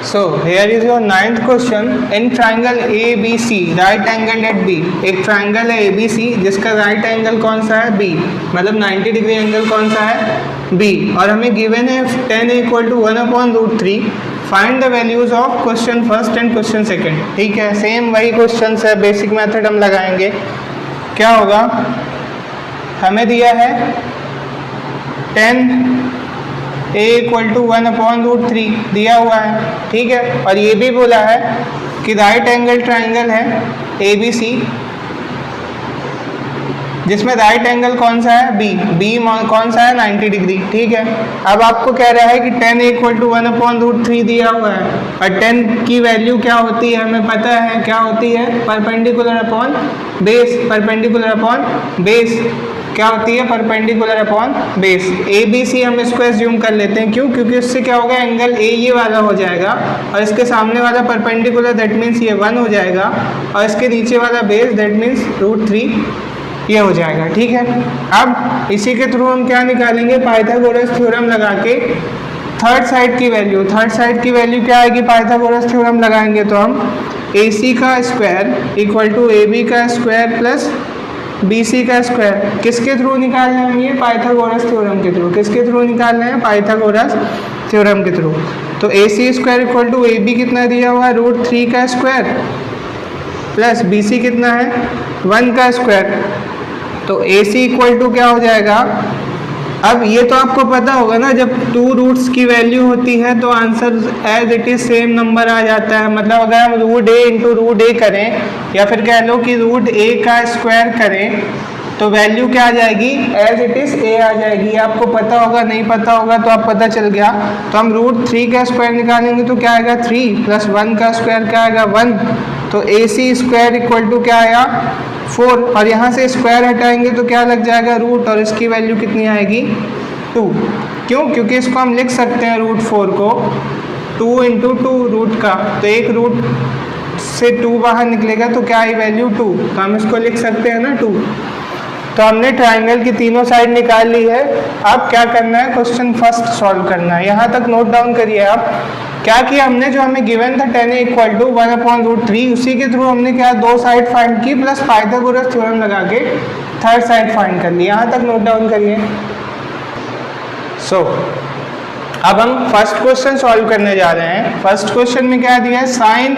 So here is your 9th question. In triangle ABC, right angled at B, एक ट्राइंगल है ABC जिसका राइट एंगल कौन सा है B, मतलब 90 डिग्री एंगल कौन सा है B, और हमें गिवन है tan = 1/√3। Find the values of question first and question second, ठीक है। सेम वही क्वेश्चन है, बेसिक मेथड हम लगाएंगे। क्या होगा, हमें दिया है tan A = 1/√3 दिया हुआ है, ठीक है। और ये भी बोला है कि राइट एंगल ट्राइंगल है ABC जिसमें राइट एंगल कौन सा है B कौन सा है 90 डिग्री, ठीक है। अब आपको कह रहा है कि tan A = 1/√3 दिया हुआ है, और tan की वैल्यू क्या होती है हमें पता है, क्या होती है perpendicular upon base, perpendicular upon base क्या होती है परपेंडिकुलर अपॉन बेस। ABC हम इसको एज्यूम कर लेते हैं, क्यों, क्योंकि इससे क्या होगा एंगल A ये वाला हो जाएगा और इसके सामने वाला परपेंडिकुलर दैट मीन्स ये 1 हो जाएगा, और इसके नीचे वाला बेस दैट मीन्स √3 ये हो जाएगा, ठीक है। अब इसी के थ्रू हम क्या निकालेंगे, पाइथागोरस थ्योरम लगा के थर्ड साइड की वैल्यू, थर्ड साइड की वैल्यू क्या आएगी, पाइथागोरस थ्योरम लगाएंगे तो हम AC का स्क्वायर = AB का स्क्वायर प्लस BC का स्क्वायर, किसके थ्रू निकाल रहे हैं हम, ये पाइथागोरस थ्योरम के थ्रू। किसके थ्रू निकाल रहे हैं, पाइथागोरस थ्योरम के थ्रू। तो AC² = AB कितना दिया हुआ है √3 का स्क्वायर प्लस BC कितना है 1 का स्क्वायर, तो AC = क्या हो जाएगा। अब ये तो आपको पता होगा ना, जब 2 रूट्स की वैल्यू होती है तो answer as it is same number आ जाता है। मतलब अगर हम √A × √A करें या फिर कह लो कि √A का स्क्वायर करें तो वैल्यू क्या आ जाएगी, एज इट इज A आ जाएगी। आपको पता होगा, नहीं पता होगा तो आप पता चल गया। तो हम √3 का स्क्वायर निकालेंगे तो क्या आएगा 3 प्लस 1 का स्क्वायर क्या आएगा 1, तो AC² = क्या आया 4, और यहाँ से स्क्वायर हटाएंगे तो क्या लग जाएगा रूट, और इसकी वैल्यू कितनी आएगी 2। क्यों, क्योंकि इसको हम लिख सकते हैं √4 को 2 × 2 रूट का, तो एक रूट से 2 बाहर निकलेगा तो क्या आई वैल्यू 2, तो हम इसको लिख सकते हैं ना 2। तो हमने ट्राइंगल की तीनों साइड निकाल ली है। अब क्या करना है, क्वेश्चन फर्स्ट सॉल्व करना है। यहाँ तक नोट डाउन करिए आप। क्या किया हमने, जो हमें गिवन था tan A = 1/√3, उसी के थ्रू हमने क्या दो साइड फाइंड की प्लस पाइथागोरस थ्योरम लगा के थर्ड साइड फाइंड कर ली। यहाँ तक नोट डाउन करिए। अब हम फर्स्ट क्वेश्चन सॉल्व करने जा रहे हैं। फर्स्ट क्वेश्चन में क्या दिया है, साइन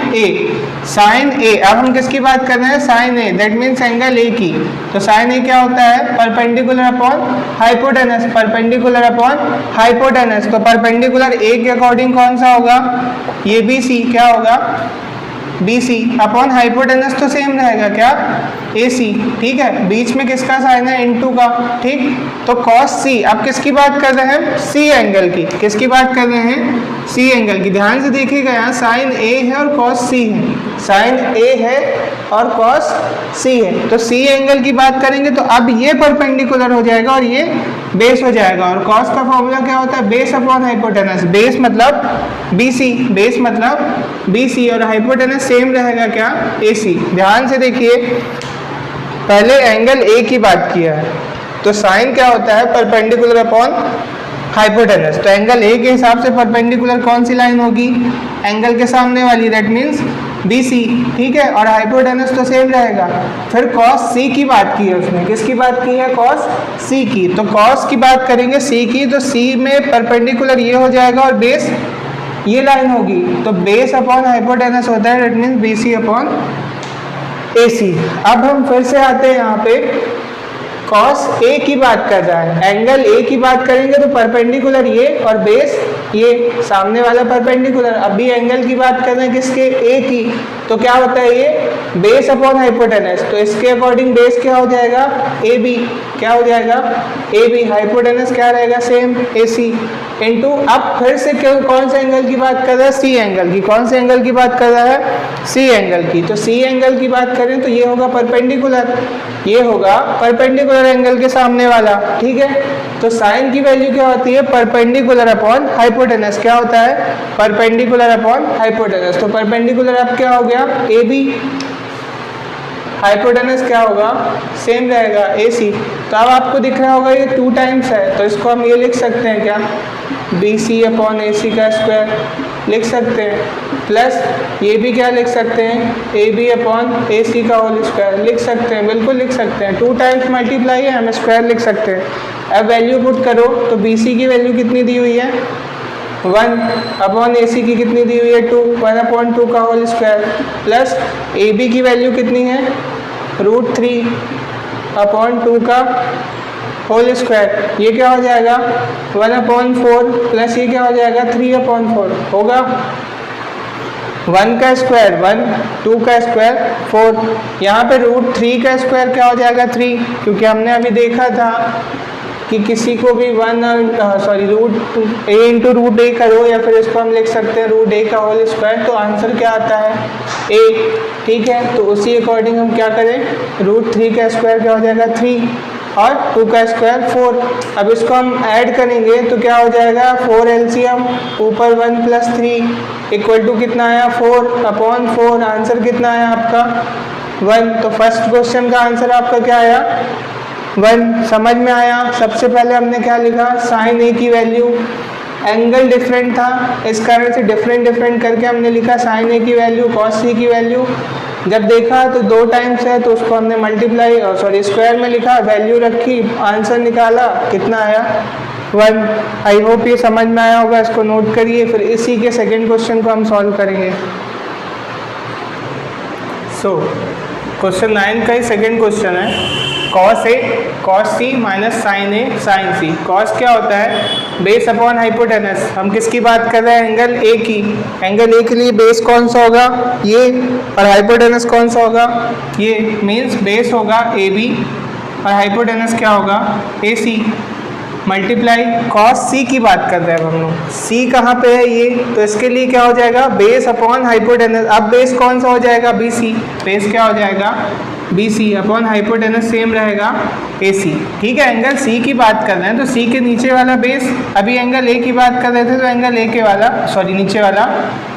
A। अब हम किसकी बात कर रहे हैं, sine A, that means angle A की। तो साइन A क्या होता है, perpendicular upon hypotenuse, perpendicular upon hypotenuse. तो परपेंडिकुलर A के अकॉर्डिंग कौन सा होगा, ये BC क्या होगा BC अपॉन हाइपोटेनस, तो सेम रहेगा क्या ए सी, ठीक है, बीच में किसका साइन है, इनटू का, ठीक। तो कॉस सी, अब किसकी बात कर रहे हैं, सी एंगल की, किसकी बात कर रहे हैं, सी एंगल की। ध्यान से देखिएगा यहाँ साइन ए है और कॉस सी है, साइन ए है और कॉस सी है, तो सी एंगल की बात करेंगे तो अब ये परपेंडिकुलर हो जाएगा और ये बेस हो जाएगा। और कॉस का फॉर्मूला क्या होता है, बेस अपॉन हाइपोटेनस, बेस मतलब BC, बेस मतलब BC और हाइपोटेनस सेम रहेगा क्या, AC। ध्यान से देखिए, पहले एंगल A की बात किया है, तो साइन क्या होता है, परपेंडिकुलर अपॉन हाइपोटेनस, तो एंगल A के हिसाब से परपेंडिकुलर कौन सी लाइन होगी, एंगल के सामने वाली, दैट मीन्स BC, ठीक है, और हाइपोटेनस तो सेम रहेगा। फिर cos C की बात की है उसने, किसकी बात की है, cos C की, तो cos की बात करेंगे C की, तो C में परपेंडिकुलर ये हो जाएगा और बेस ये लाइन होगी, तो बेस अपॉन हाइपोटेनस होता है, that means BC upon AC। अब हम फिर से आते हैं यहाँ पे, cos A की बात कर रहा है, एंगल A की बात करेंगे तो परपेंडिकुलर ये और बेस ये, सामने वाला परपेंडिकुलर। अभी एंगल की बात कर रहे हैं किसके, A की, तो क्या होता है ये बेस अपॉन हाइपोटेनस, तो इसके अकॉर्डिंग बेस क्या हो जाएगा, AB, क्या हो जाएगा, AB, हाइपोटेनस क्या रहेगा, सेम AC, इनटू, अब फिर से कौन से एंगल की बात कर रहा है, सी एंगल की, कौन से एंगल की बात कर रहा है, सी एंगल की, तो सी एंगल की बात करें तो ये होगा परपेंडिकुलर, ये होगा परपेंडिकुलर एंगल के सामने वाला, ठीक है। तो साइन की वैल्यू क्या होती है, परपेंडिकुलर अपॉन हाइपोटेनस, क्या होता है, परपेंडिकुलर अपॉन हाइपोटेनस, तो परपेंडिकुलर अब क्या हो गया, AB, हाइपोटेनस क्या होगा, सेम रहेगा, AC। तो अब आपको दिख रहा होगा ये 2 टाइम्स है, तो इसको हम ये लिख सकते हैं क्या, BC अपॉन AC का स्क्वायर लिख सकते हैं, प्लस ये भी क्या लिख सकते हैं, AB अपॉन AC का होल स्क्वायर लिख सकते हैं, बिल्कुल लिख सकते हैं, 2 टाइम्स मल्टीप्लाई है, हम स्क्वायर लिख सकते हैं। अब वैल्यू पुट करो तो BC की वैल्यू कितनी दी हुई है, 1 अपॉन AC की कितनी दी हुई है, 2, 1/2 का होल स्क्वायर, प्लस AB की वैल्यू कितनी है, √3 अपॉन 2 का होल स्क्वायर, ये क्या हो जाएगा 1/4 प्लस ये क्या हो जाएगा 3/4 होगा, 1 का स्क्वायर 1, 2 का स्क्वायर 4, यहाँ पे √3 का स्क्वायर क्या हो जाएगा 3, क्योंकि हमने अभी देखा था कि किसी को भी √a इंटू √a करो या फिर इसको हम लिख सकते हैं √a का होल स्क्वायर, तो आंसर क्या आता है a, ठीक है। तो उसी अकॉर्डिंग हम क्या करें, √3 का स्क्वायर क्या हो जाएगा 3 और 2 का स्क्वायर 4। अब इसको हम ऐड करेंगे तो क्या हो जाएगा 4 एलसीएम, ऊपर 1 + 3 इक्वल टू कितना आया 4/4, आंसर कितना आया आपका 1। तो फर्स्ट क्वेश्चन का आंसर आपका क्या आया 1। समझ में आया। सबसे पहले हमने क्या लिखा, साइन ए की वैल्यू, एंगल डिफरेंट था इस कारण से डिफरेंट करके हमने लिखा साइन ए की वैल्यू, कॉस सी की वैल्यू। जब देखा तो 2 टाइम्स है तो उसको हमने मल्टीप्लाई स्क्वायर में लिखा, वैल्यू रखी, आंसर निकाला, कितना आया 1। आई होप ये समझ में आया होगा, इसको नोट करिए। फिर इसी के सेकेंड क्वेश्चन को हम सॉल्व करेंगे। क्वेश्चन 9 का ही सेकेंड क्वेश्चन है, cos A cos C minus sign A sign C. Cos क्या होता है, बेस अपॉन हाइपोटेनस। हम किसकी बात कर रहे हैं, एंगल ए की। एंगल ए के लिए बेस कौन सा होगा, ये, और हाइपोटेनस कौन सा होगा, ये। मीन्स बेस होगा ए बी और हाइपोटेनस क्या होगा ए सी, मल्टीप्लाई कॉस सी की बात कर रहे हैं हम लोग। सी कहाँ पे है ये, तो इसके लिए क्या हो जाएगा बेस अपॉन हाइपोटेनस। अब बेस कौन सा हो जाएगा बी सी, बेस क्या हो जाएगा B C upon hypotenuse same रहेगा ए सी, ठीक है। एंगल सी की बात कर रहे हैं तो सी के नीचे वाला बेस, अभी एंगल ए की बात कर रहे थे तो एंगल ए के वाला नीचे वाला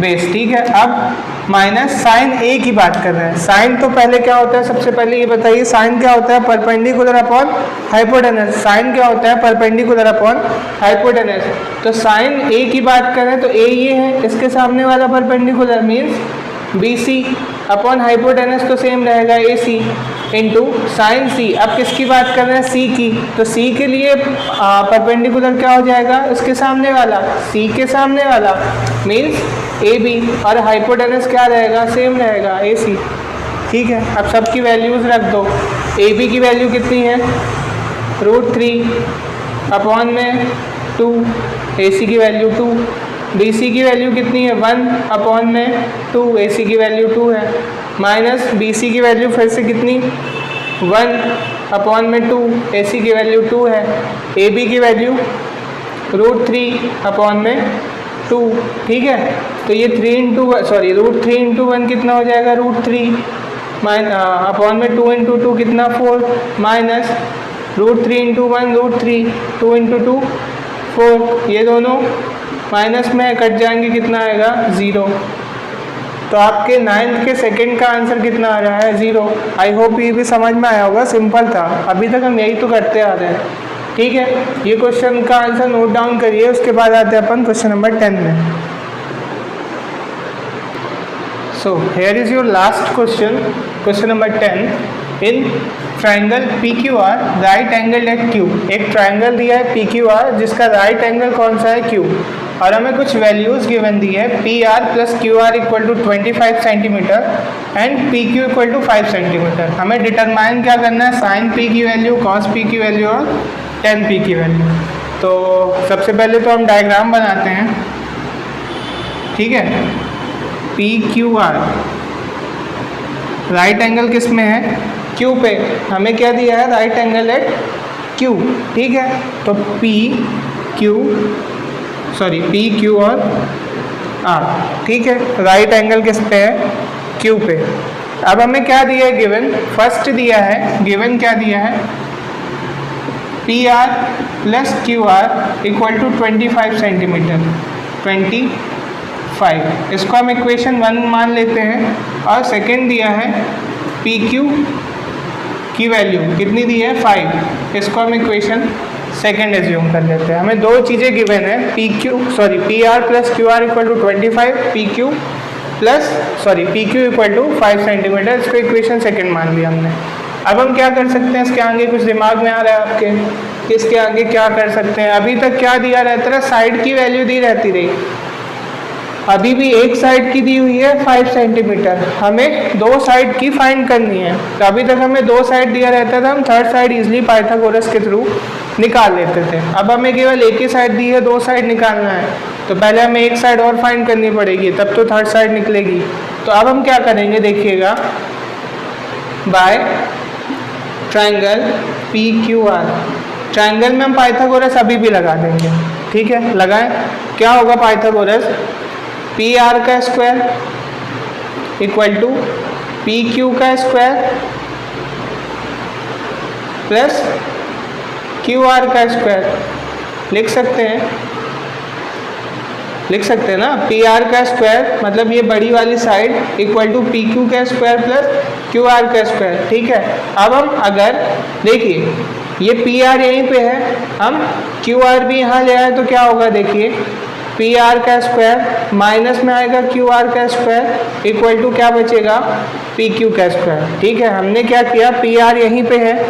बेस, ठीक है। अब माइनस साइन ए की बात कर रहे हैं। साइन तो पहले क्या होता है, सबसे पहले ये बताइए साइन क्या होता है, परपेंडिकुलर अपॉन हाइपोटेनस। साइन क्या होता है, परपेंडिकुलर अपॉन हाइपोटेनस। तो साइन ए की बात करें तो ए ये है, इसके सामने वाला perpendicular means B C upon hypotenuse तो सेम रहेगा ए सी इंटू साइन सी। अब किसकी बात कर रहे हैं, सी की। तो सी के लिए परपेंडिकुलर क्या हो जाएगा, इसके सामने वाला, सी के सामने वाला मीन्स ए बी, और हाइपोटेनस क्या रहेगा, सेम रहेगा ए सी, ठीक है। अब सबकी वैल्यूज़ रख दो। ए बी की वैल्यू कितनी है √3 अपॉन में 2, ए सी की वैल्यू 2, बी सी की वैल्यू कितनी है 1 अपॉन में 2, ए सी की वैल्यू 2 है, माइनस बी सी की वैल्यू फिर से कितनी 1/2, AC की वैल्यू 2 है, AB की वैल्यू √3/2, ठीक है। तो ये √3 × 1 कितना हो जाएगा, √3 अपॉन में 2 × 2 कितना 4 माइनस √3 × 1 √3, 2 × 2 4, ये दोनों माइनस में कट जाएंगे, कितना आएगा 0। तो आपके 9th के सेकंड का आंसर कितना आ रहा है 0। आई होप ये भी समझ में आया होगा, सिंपल था, अभी तक हम यही तो करते आ रहे हैं, ठीक है। ये क्वेश्चन का आंसर नोट डाउन करिए, उसके बाद आते हैं अपन क्वेश्चन नंबर 10 में। So here is your last question, question number 10। In triangle PQR right angle at Q, एक ट्राइंगल दिया है PQR जिसका राइट एंगल कौन सा है Q, और हमें कुछ वैल्यूज गिवन दी है PR + QR = 25 centimetre and PQ = 5 centimetre. हमें डिटरमाइन क्या करना है, sin P की वैल्यू, cos P की वैल्यू और tan P की वैल्यू। तो सबसे पहले तो हम डायग्राम बनाते हैं, ठीक है। PQR राइट एंगल किस में है, Q पे। हमें क्या दिया है, राइट एंगल एट Q, ठीक है। तो PQ और R, ठीक है। राइट एंगल किस पे है, Q पे। अब हमें क्या दिया है गिवन, फर्स्ट दिया है गिवन, क्या दिया है, PR + QR = 25 सेंटीमीटर, 25, इसको हम इक्वेशन 1 मान लेते हैं। और सेकंड दिया है PQ की वैल्यू कितनी दी है 5, इसको हम इक्वेशन सेकंड एज्यूम कर लेते हैं। हमें दो चीज़ें गिवन है, PR + QR = 25, PQ = 5 सेंटीमीटर, इसको इक्वेशन सेकंड मान लिया हमने। अब हम क्या कर सकते हैं, इसके आगे कुछ दिमाग में आ रहा है आपके, इसके आगे क्या कर सकते हैं। अभी तक क्या दिया रहता है, साइड की वैल्यू दी रहती रही, अभी भी एक साइड की दी हुई है 5 सेंटीमीटर, हमें दो साइड की फाइंड करनी है। तो अभी तक हमें दो साइड दिया रहता था, हम थर्ड साइड इजीली पाइथागोरस के थ्रू निकाल लेते थे। अब हमें केवल एक ही साइड दी है, दो साइड निकालना है, तो पहले हमें एक साइड और फाइंड करनी पड़ेगी, तब तो थर्ड साइड निकलेगी। तो अब हम क्या करेंगे, देखिएगा, बाय ट्राइंगल PQR, ट्राइंगल में हम पाइथागोरस अभी भी लगा देंगे, ठीक है। लगाएं, क्या होगा पाइथागोरस, PR का स्क्वायर = PQ का स्क्वायर प्लस QR का स्क्वायर, लिख सकते हैं ना। PR का स्क्वायर मतलब ये बड़ी वाली साइड = PQ का स्क्वायर प्लस QR का स्क्वायर, ठीक है। अब हम अगर देखिए ये PR यहीं पे है, हम QR भी यहाँ ले आए तो क्या होगा, देखिए PR का स्क्वायर माइनस में आएगा QR का स्क्वायर = क्या बचेगा, PQ का स्क्वायर, ठीक है। हमने क्या किया, PR यहीं पे है,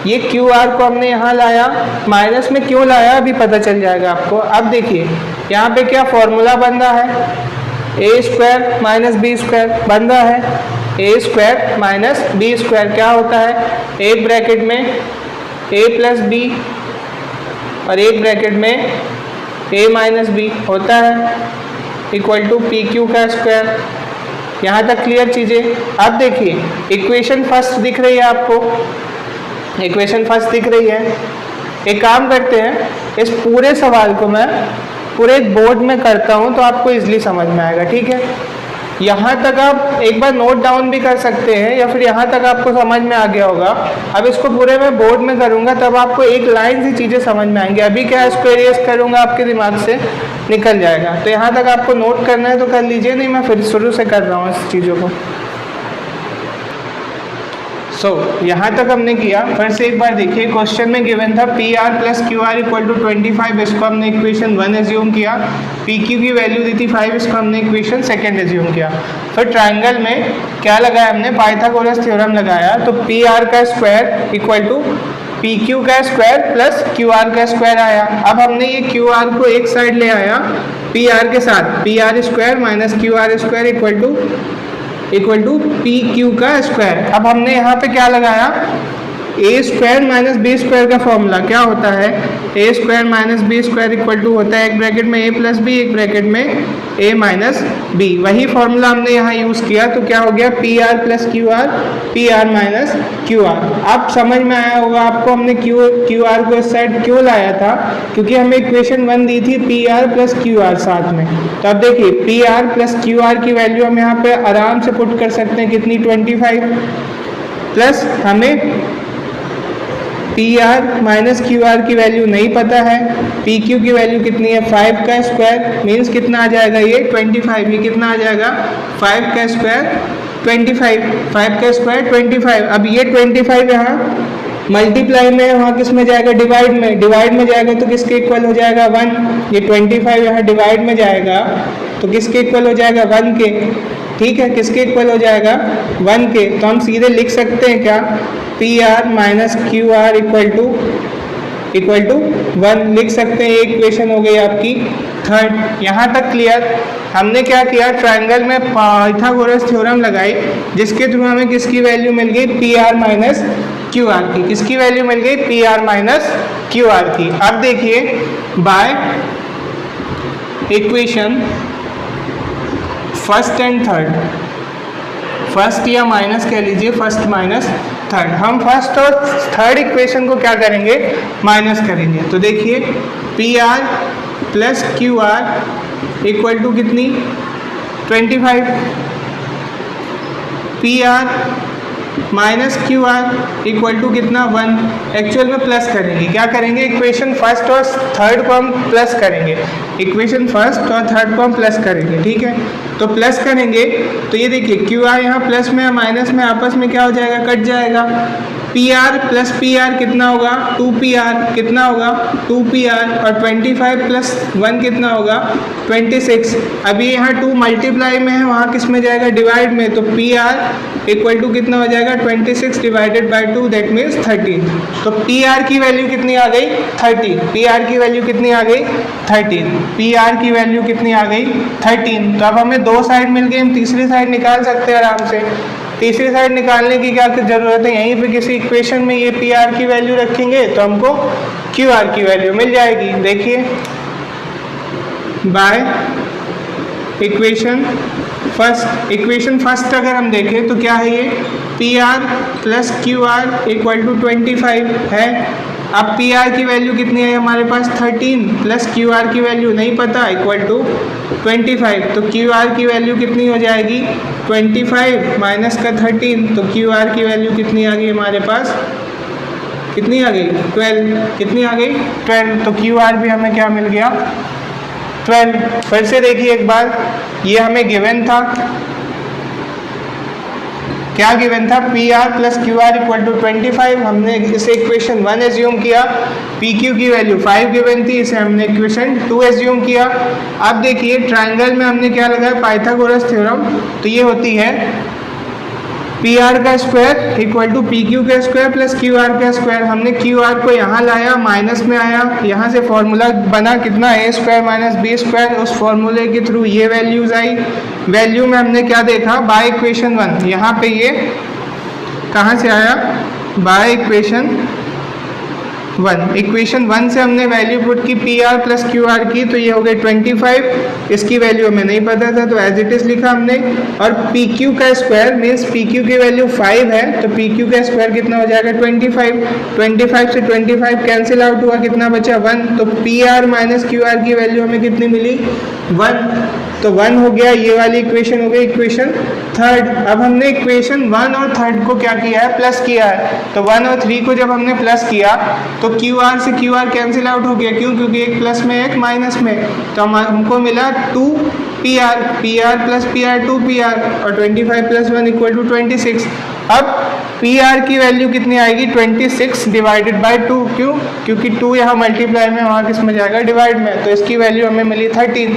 ये QR को हमने यहाँ लाया, माइनस में क्यों लाया अभी पता चल जाएगा आपको। अब देखिए यहाँ पे क्या फॉर्मूला बन रहा है, A² - B² बन रहा है। A² - B² क्या होता है, एक ब्रैकेट में A + B और एक ब्रैकेट में A - B होता है = PQ का स्क्वायर। यहाँ तक क्लियर चीज़ें। अब देखिए इक्वेशन फर्स्ट दिख रही है आपको, इक्वेशन फर्स्ट दिख रही है। एक काम करते हैं, इस पूरे सवाल को मैं पूरे बोर्ड में करता हूँ तो आपको इजीली समझ में आएगा, ठीक है। यहाँ तक आप एक बार नोट डाउन भी कर सकते हैं, या फिर यहाँ तक आपको समझ में आ गया होगा। अब इसको पूरे मैं बोर्ड में करूँगा तब आपको एक लाइन से चीज़ें समझ में आएंगी। अभी क्या इसको इरेज करूँगा, आपके दिमाग से निकल जाएगा। तो यहाँ तक आपको नोट करना है तो कर लीजिए, नहीं मैं फिर शुरू से कर रहा हूँ इस चीज़ों को। यहाँ तक हमने किया। फिर से एक बार देखिए, क्वेश्चन में गिवन था PR + QR = 25, इसको हमने इक्वेशन 1 एज्यूम किया। PQ की वैल्यू दी थी 5, इसको हमने इक्वेशन सेकंड एज्यूम किया। फिर ट्राइंगल में क्या लगाया हमने, पाइथागोरस थ्योरम लगाया। तो PR का स्क्वायर = PQ का स्क्वायर प्लस QR का स्क्वायर आया। अब हमने ये QR को एक साइड ले आया PR के साथ, PR² - QR² = PQ का स्क्वायर। अब हमने यहाँ पे क्या लगाया, A² - B² का फॉर्मूला क्या होता है, A square minus B square equal to होता है एक ब्रैकेट में ए प्लस बी, एक ब्रैकेट में ए माइनस बी। वही फॉर्मूला हमने यहाँ यूज़ किया तो क्या हो गया P R plus Q R, P R minus Q R. अब समझ में आया होगा आपको हमने क्यू आर को इस साइड क्यों लाया था, क्योंकि हमें इक्वेशन 1 दी थी P R plus Q are साथ में। तो अब देखिए P R plus Q R की वैल्यू हम यहाँ पे आराम से पुट कर सकते हैं, कितनी 25 प्लस हमें P R minus Q R की वैल्यू नहीं पता है, पी क्यू की वैल्यू कितनी है 5 का स्क्वायर मीन्स कितना आ जाएगा ये 25, ये कितना आ जाएगा 5 का स्क्वायर 25, 5 का स्क्वायर 25। अब ये 25 यहाँ मल्टीप्लाई में है, वहाँ किस में जाएगा डिवाइड में, डिवाइड में जाएगा तो किसके इक्वल हो जाएगा 1। ये 25 यहाँ डिवाइड में जाएगा तो किसके इक्वल हो जाएगा 1 के, ठीक है, किसके इक्वल हो जाएगा 1 के। तो हम सीधे लिख सकते हैं क्या P R minus Q R equal to 1 लिख सकते हैं। ये इक्वेशन हो गई आपकी थर्ड। यहाँ तक क्लियर। हमने क्या किया ट्रायंगल में पाइथागोरस थ्योरम लगाई जिसके थ्रू हमें किसकी वैल्यू मिल गई P R minus Q R की, किसकी वैल्यू मिल गई P R minus Q R की। अब देखिए by equation first and third, first या माइनस कह लीजिए फर्स्ट माइनस थर्ड, हम फर्स्ट और थर्ड इक्वेशन को क्या करेंगे माइनस करेंगे। तो देखिए P R plus Q R equal to कितनी 25, P R minus Q R equal to कितना 1। एक्चुअल में प्लस करेंगे, क्या करेंगे इक्वेशन फर्स्ट और थर्ड को हम प्लस करेंगे, इक्वेशन फर्स्ट और थर्ड को हम प्लस करेंगे, ठीक है। तो प्लस करेंगे तो ये देखिए क्यू आर यहाँ प्लस में माइनस में आपस में क्या हो जाएगा कट जाएगा, P R plus P R कितना होगा 2pr, कितना होगा 2pr, और 25 प्लस 1 कितना होगा 26। अभी यहाँ 2 मल्टीप्लाई में है, वहाँ किस में जाएगा डिवाइड में, तो पी आर इक्वल टू कितना हो जाएगा 26 डिवाइडेड बाई 2 दैट मीन्स 13। तो पी आर की वैल्यू कितनी आ गई 30, पी आर की वैल्यू कितनी आ गई 13, पी आर की वैल्यू कितनी आ गई 13। तो अब हमें 2 साइड मिल गई, हम तीसरी साइड निकाल सकते हैं आराम से। तीसरी साइड निकालने की क्या ज़रूरत है, यहीं पे किसी इक्वेशन में ये पी आर की वैल्यू रखेंगे तो हमको क्यू आर की वैल्यू मिल जाएगी। देखिए बाय इक्वेशन फर्स्ट अगर हम देखें तो क्या है ये P R plus Q R equal to 25 है। अब पी आर की वैल्यू कितनी है हमारे पास 13 प्लस क्यू आर की वैल्यू नहीं पता इक्वल टू 25। तो क्यू आर की वैल्यू कितनी हो जाएगी 25 माइनस का 13, तो क्यू आर की वैल्यू कितनी आ गई हमारे पास, कितनी आ गई 12, कितनी आ गई 12। तो क्यू आर भी हमें क्या मिल गया 12। फिर से देखिए एक बार, ये हमें गिवन था, क्या गिवन था P R plus Q R equal to 25। हमने इसे इक्वेशन 1 एज्यूम किया, पी क्यू की वैल्यू 5 गिवन थी, इसे हमने इक्वेशन 2 एज्यूम किया। अब देखिए ट्रायंगल में हमने क्या लगाया पाइथागोरस थ्योरम, तो ये होती है पी आर का square equal to P Q का स्क्वायर प्लस क्यू आर का स्क्वायर। हमने क्यू आर को यहाँ लाया, माइनस में आया, यहाँ से फॉर्मूला बना कितना ए स्क्वायर माइनस बी स्क्वायर, उस फॉर्मूले के थ्रू ये वैल्यूज आई। वैल्यू में हमने क्या देखा बाय इक्वेशन 1, यहाँ पे ये कहाँ से आया बाय इक्वेशन 1, इक्वेशन 1 से हमने वैल्यू पुट की P R plus Q R की, तो ये हो गई 25। इसकी वैल्यू हमें नहीं पता था तो एज इट इज़ लिखा हमने। और पी क्यू का स्क्वायर मीन्स पी क्यू की वैल्यू 5 है, तो पी क्यू का स्क्वायर कितना हो जाएगा 25। 25 से 25 कैंसिल आउट हुआ, कितना बचा 1। तो P R minus Q R की वैल्यू हमें कितनी मिली 1। तो 1 हो गया, ये वाली इक्वेशन हो गई इक्वेशन थर्ड। अब हमने इक्वेशन 1 और थर्ड को क्या किया है प्लस किया है। तो 1 और 3 को जब हमने प्लस किया तो क्यू आर से क्यू आर कैंसिल आउट हो गया, क्यों, क्योंकि एक प्लस में एक माइनस में। तो हमको मिला 2 P R plus P R 2 P R, और 25 प्लस 1 इक्वल टू 26। अब पी आर की वैल्यू कितनी आएगी 26 डिवाइडेड बाई 2, क्यों, क्योंकि 2 यहाँ मल्टीप्लाई में, वहाँ किस में जाएगा डिवाइड में, तो इसकी वैल्यू हमें मिली 13।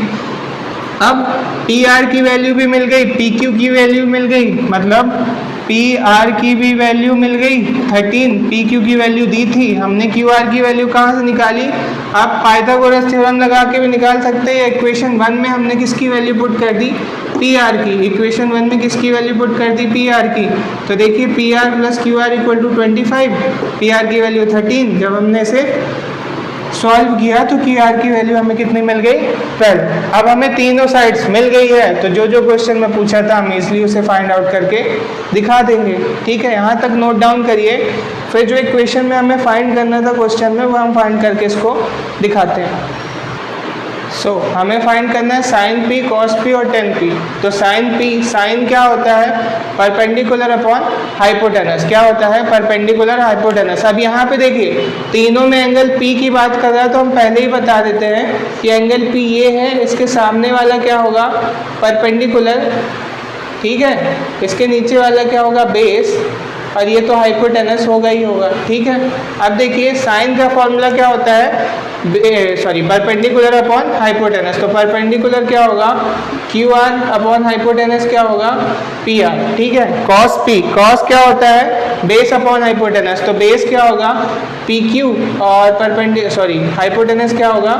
अब पी आर की वैल्यू भी मिल गई, पी क्यू की वैल्यू मिल गई, मतलब पी आर की भी वैल्यू मिल गई 13, पी क्यू की वैल्यू दी थी हमने, क्यू आर की वैल्यू कहाँ से निकाली, आप पाइथागोरस थ्योरम लगा के भी निकाल सकते हैं। इक्वेशन 1 में हमने किसकी वैल्यू पुट कर दी पी आर की, इक्वेशन 1 में किसकी वैल्यू पुट कर दी पी आर की। तो देखिए P R plus Q R equal to 25, P R की वैल्यू 13। जब हमने इसे सॉल्व किया तो क्यू आर की वैल्यू हमें कितनी मिल गई 12। अब हमें तीनों साइड्स मिल गई है तो जो जो क्वेश्चन में पूछा था हम इजली उसे फाइंड आउट करके दिखा देंगे। ठीक है, यहाँ तक नोट डाउन करिए। फिर जो इक्वेशन में हमें फाइंड करना था क्वेश्चन में वो हम फाइंड करके इसको दिखाते हैं। हमें फाइंड करना है साइन पी, कॉस पी और टेन पी। तो साइन पी, साइन क्या होता है परपेंडिकुलर अपॉन हाइपोटेनस। क्या होता है परपेंडिकुलर हाइपोटेनस। अब यहाँ पे देखिए तीनों में एंगल पी की बात कर रहा है तो हम पहले ही बता देते हैं कि एंगल पी ये है, इसके सामने वाला क्या होगा परपेंडिकुलर, ठीक है, इसके नीचे वाला क्या होगा बेस, और ये तो हाइपोटेनस होगा ही होगा। ठीक है, अब देखिए साइन का फॉर्मूला क्या होता है, परपेंडिकुलर अपॉन हाइपोटेनस। तो परपेंडिकुलर क्या होगा क्यू आर अपॉन हाइपोटेनस क्या होगा पी आर। ठीक है, कॉस पी, कॉस क्या होता है बेस अपॉन हाइपोटेनस, तो बेस क्या होगा पी क्यू और हाइपोटेनस क्या होगा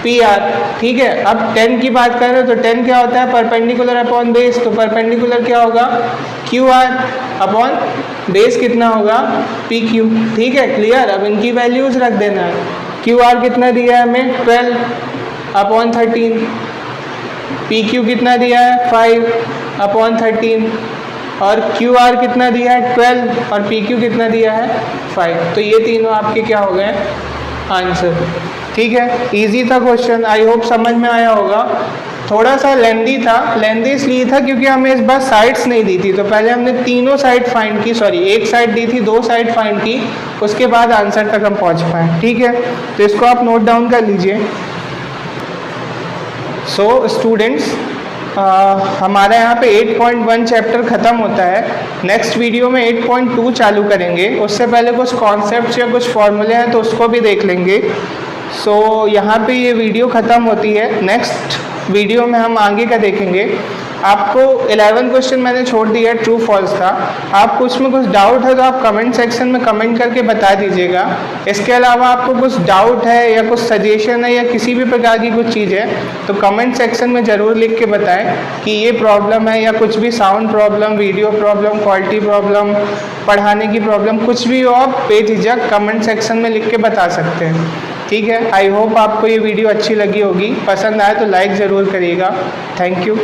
पी आर। ठीक है, अब टेन की बात करें तो टेन क्या होता है परपेंडिकुलर अपॉन बेस, तो परपेंडिकुलर क्या होगा क्यू आर अपॉन बेस कितना होगा पी क्यू। ठीक है, क्लियर। अब इनकी वैल्यूज रख देना है। क्यू आर कितना दिया है हमें 12 अपॉन 13, पी क्यू कितना दिया है 5 अपॉन 13, और क्यू आर कितना दिया है 12 और पी क्यू कितना दिया है 5। तो ये तीनों आपके क्या हो गए आंसर। ठीक है, इजी था क्वेश्चन, आई होप समझ में आया होगा। थोड़ा सा लेंदी था, लेंदी इसलिए था क्योंकि हमें इस बार साइड्स नहीं दी थी। तो पहले हमने तीनों साइड फाइंड की, एक साइड दी थी, 2 साइड फाइंड की, उसके बाद आंसर तक हम पहुंच पाए। ठीक है, तो इसको आप नोट डाउन कर लीजिए। स्टूडेंट्स हमारा यहाँ पे 8.1 चैप्टर ख़त्म होता है। नेक्स्ट वीडियो में 8.2 चालू करेंगे। उससे पहले कुछ कॉन्सेप्ट्स या कुछ फॉर्मूले हैं तो उसको भी देख लेंगे। यहाँ पे ये वीडियो ख़त्म होती है। नेक्स्ट वीडियो में हम आगे का देखेंगे। आपको 11 क्वेश्चन मैंने छोड़ दिया, ट्रू फॉल्स था। आपको उसमें कुछ डाउट है तो आप कमेंट सेक्शन में कमेंट करके बता दीजिएगा। इसके अलावा आपको कुछ डाउट है या कुछ सजेशन है या किसी भी प्रकार की कुछ चीज़ है तो कमेंट सेक्शन में ज़रूर लिख के बताएं कि ये प्रॉब्लम है या कुछ भी, sound problem, video problem, quality problem, पढ़ाने की प्रॉब्लम, कुछ भी हो आप बेझिझक कमेंट सेक्शन में लिख के बता सकते हैं। ठीक है, आई होप आपको ये वीडियो अच्छी लगी होगी। पसंद आए तो लाइक ज़रूर करिएगा। Thank you.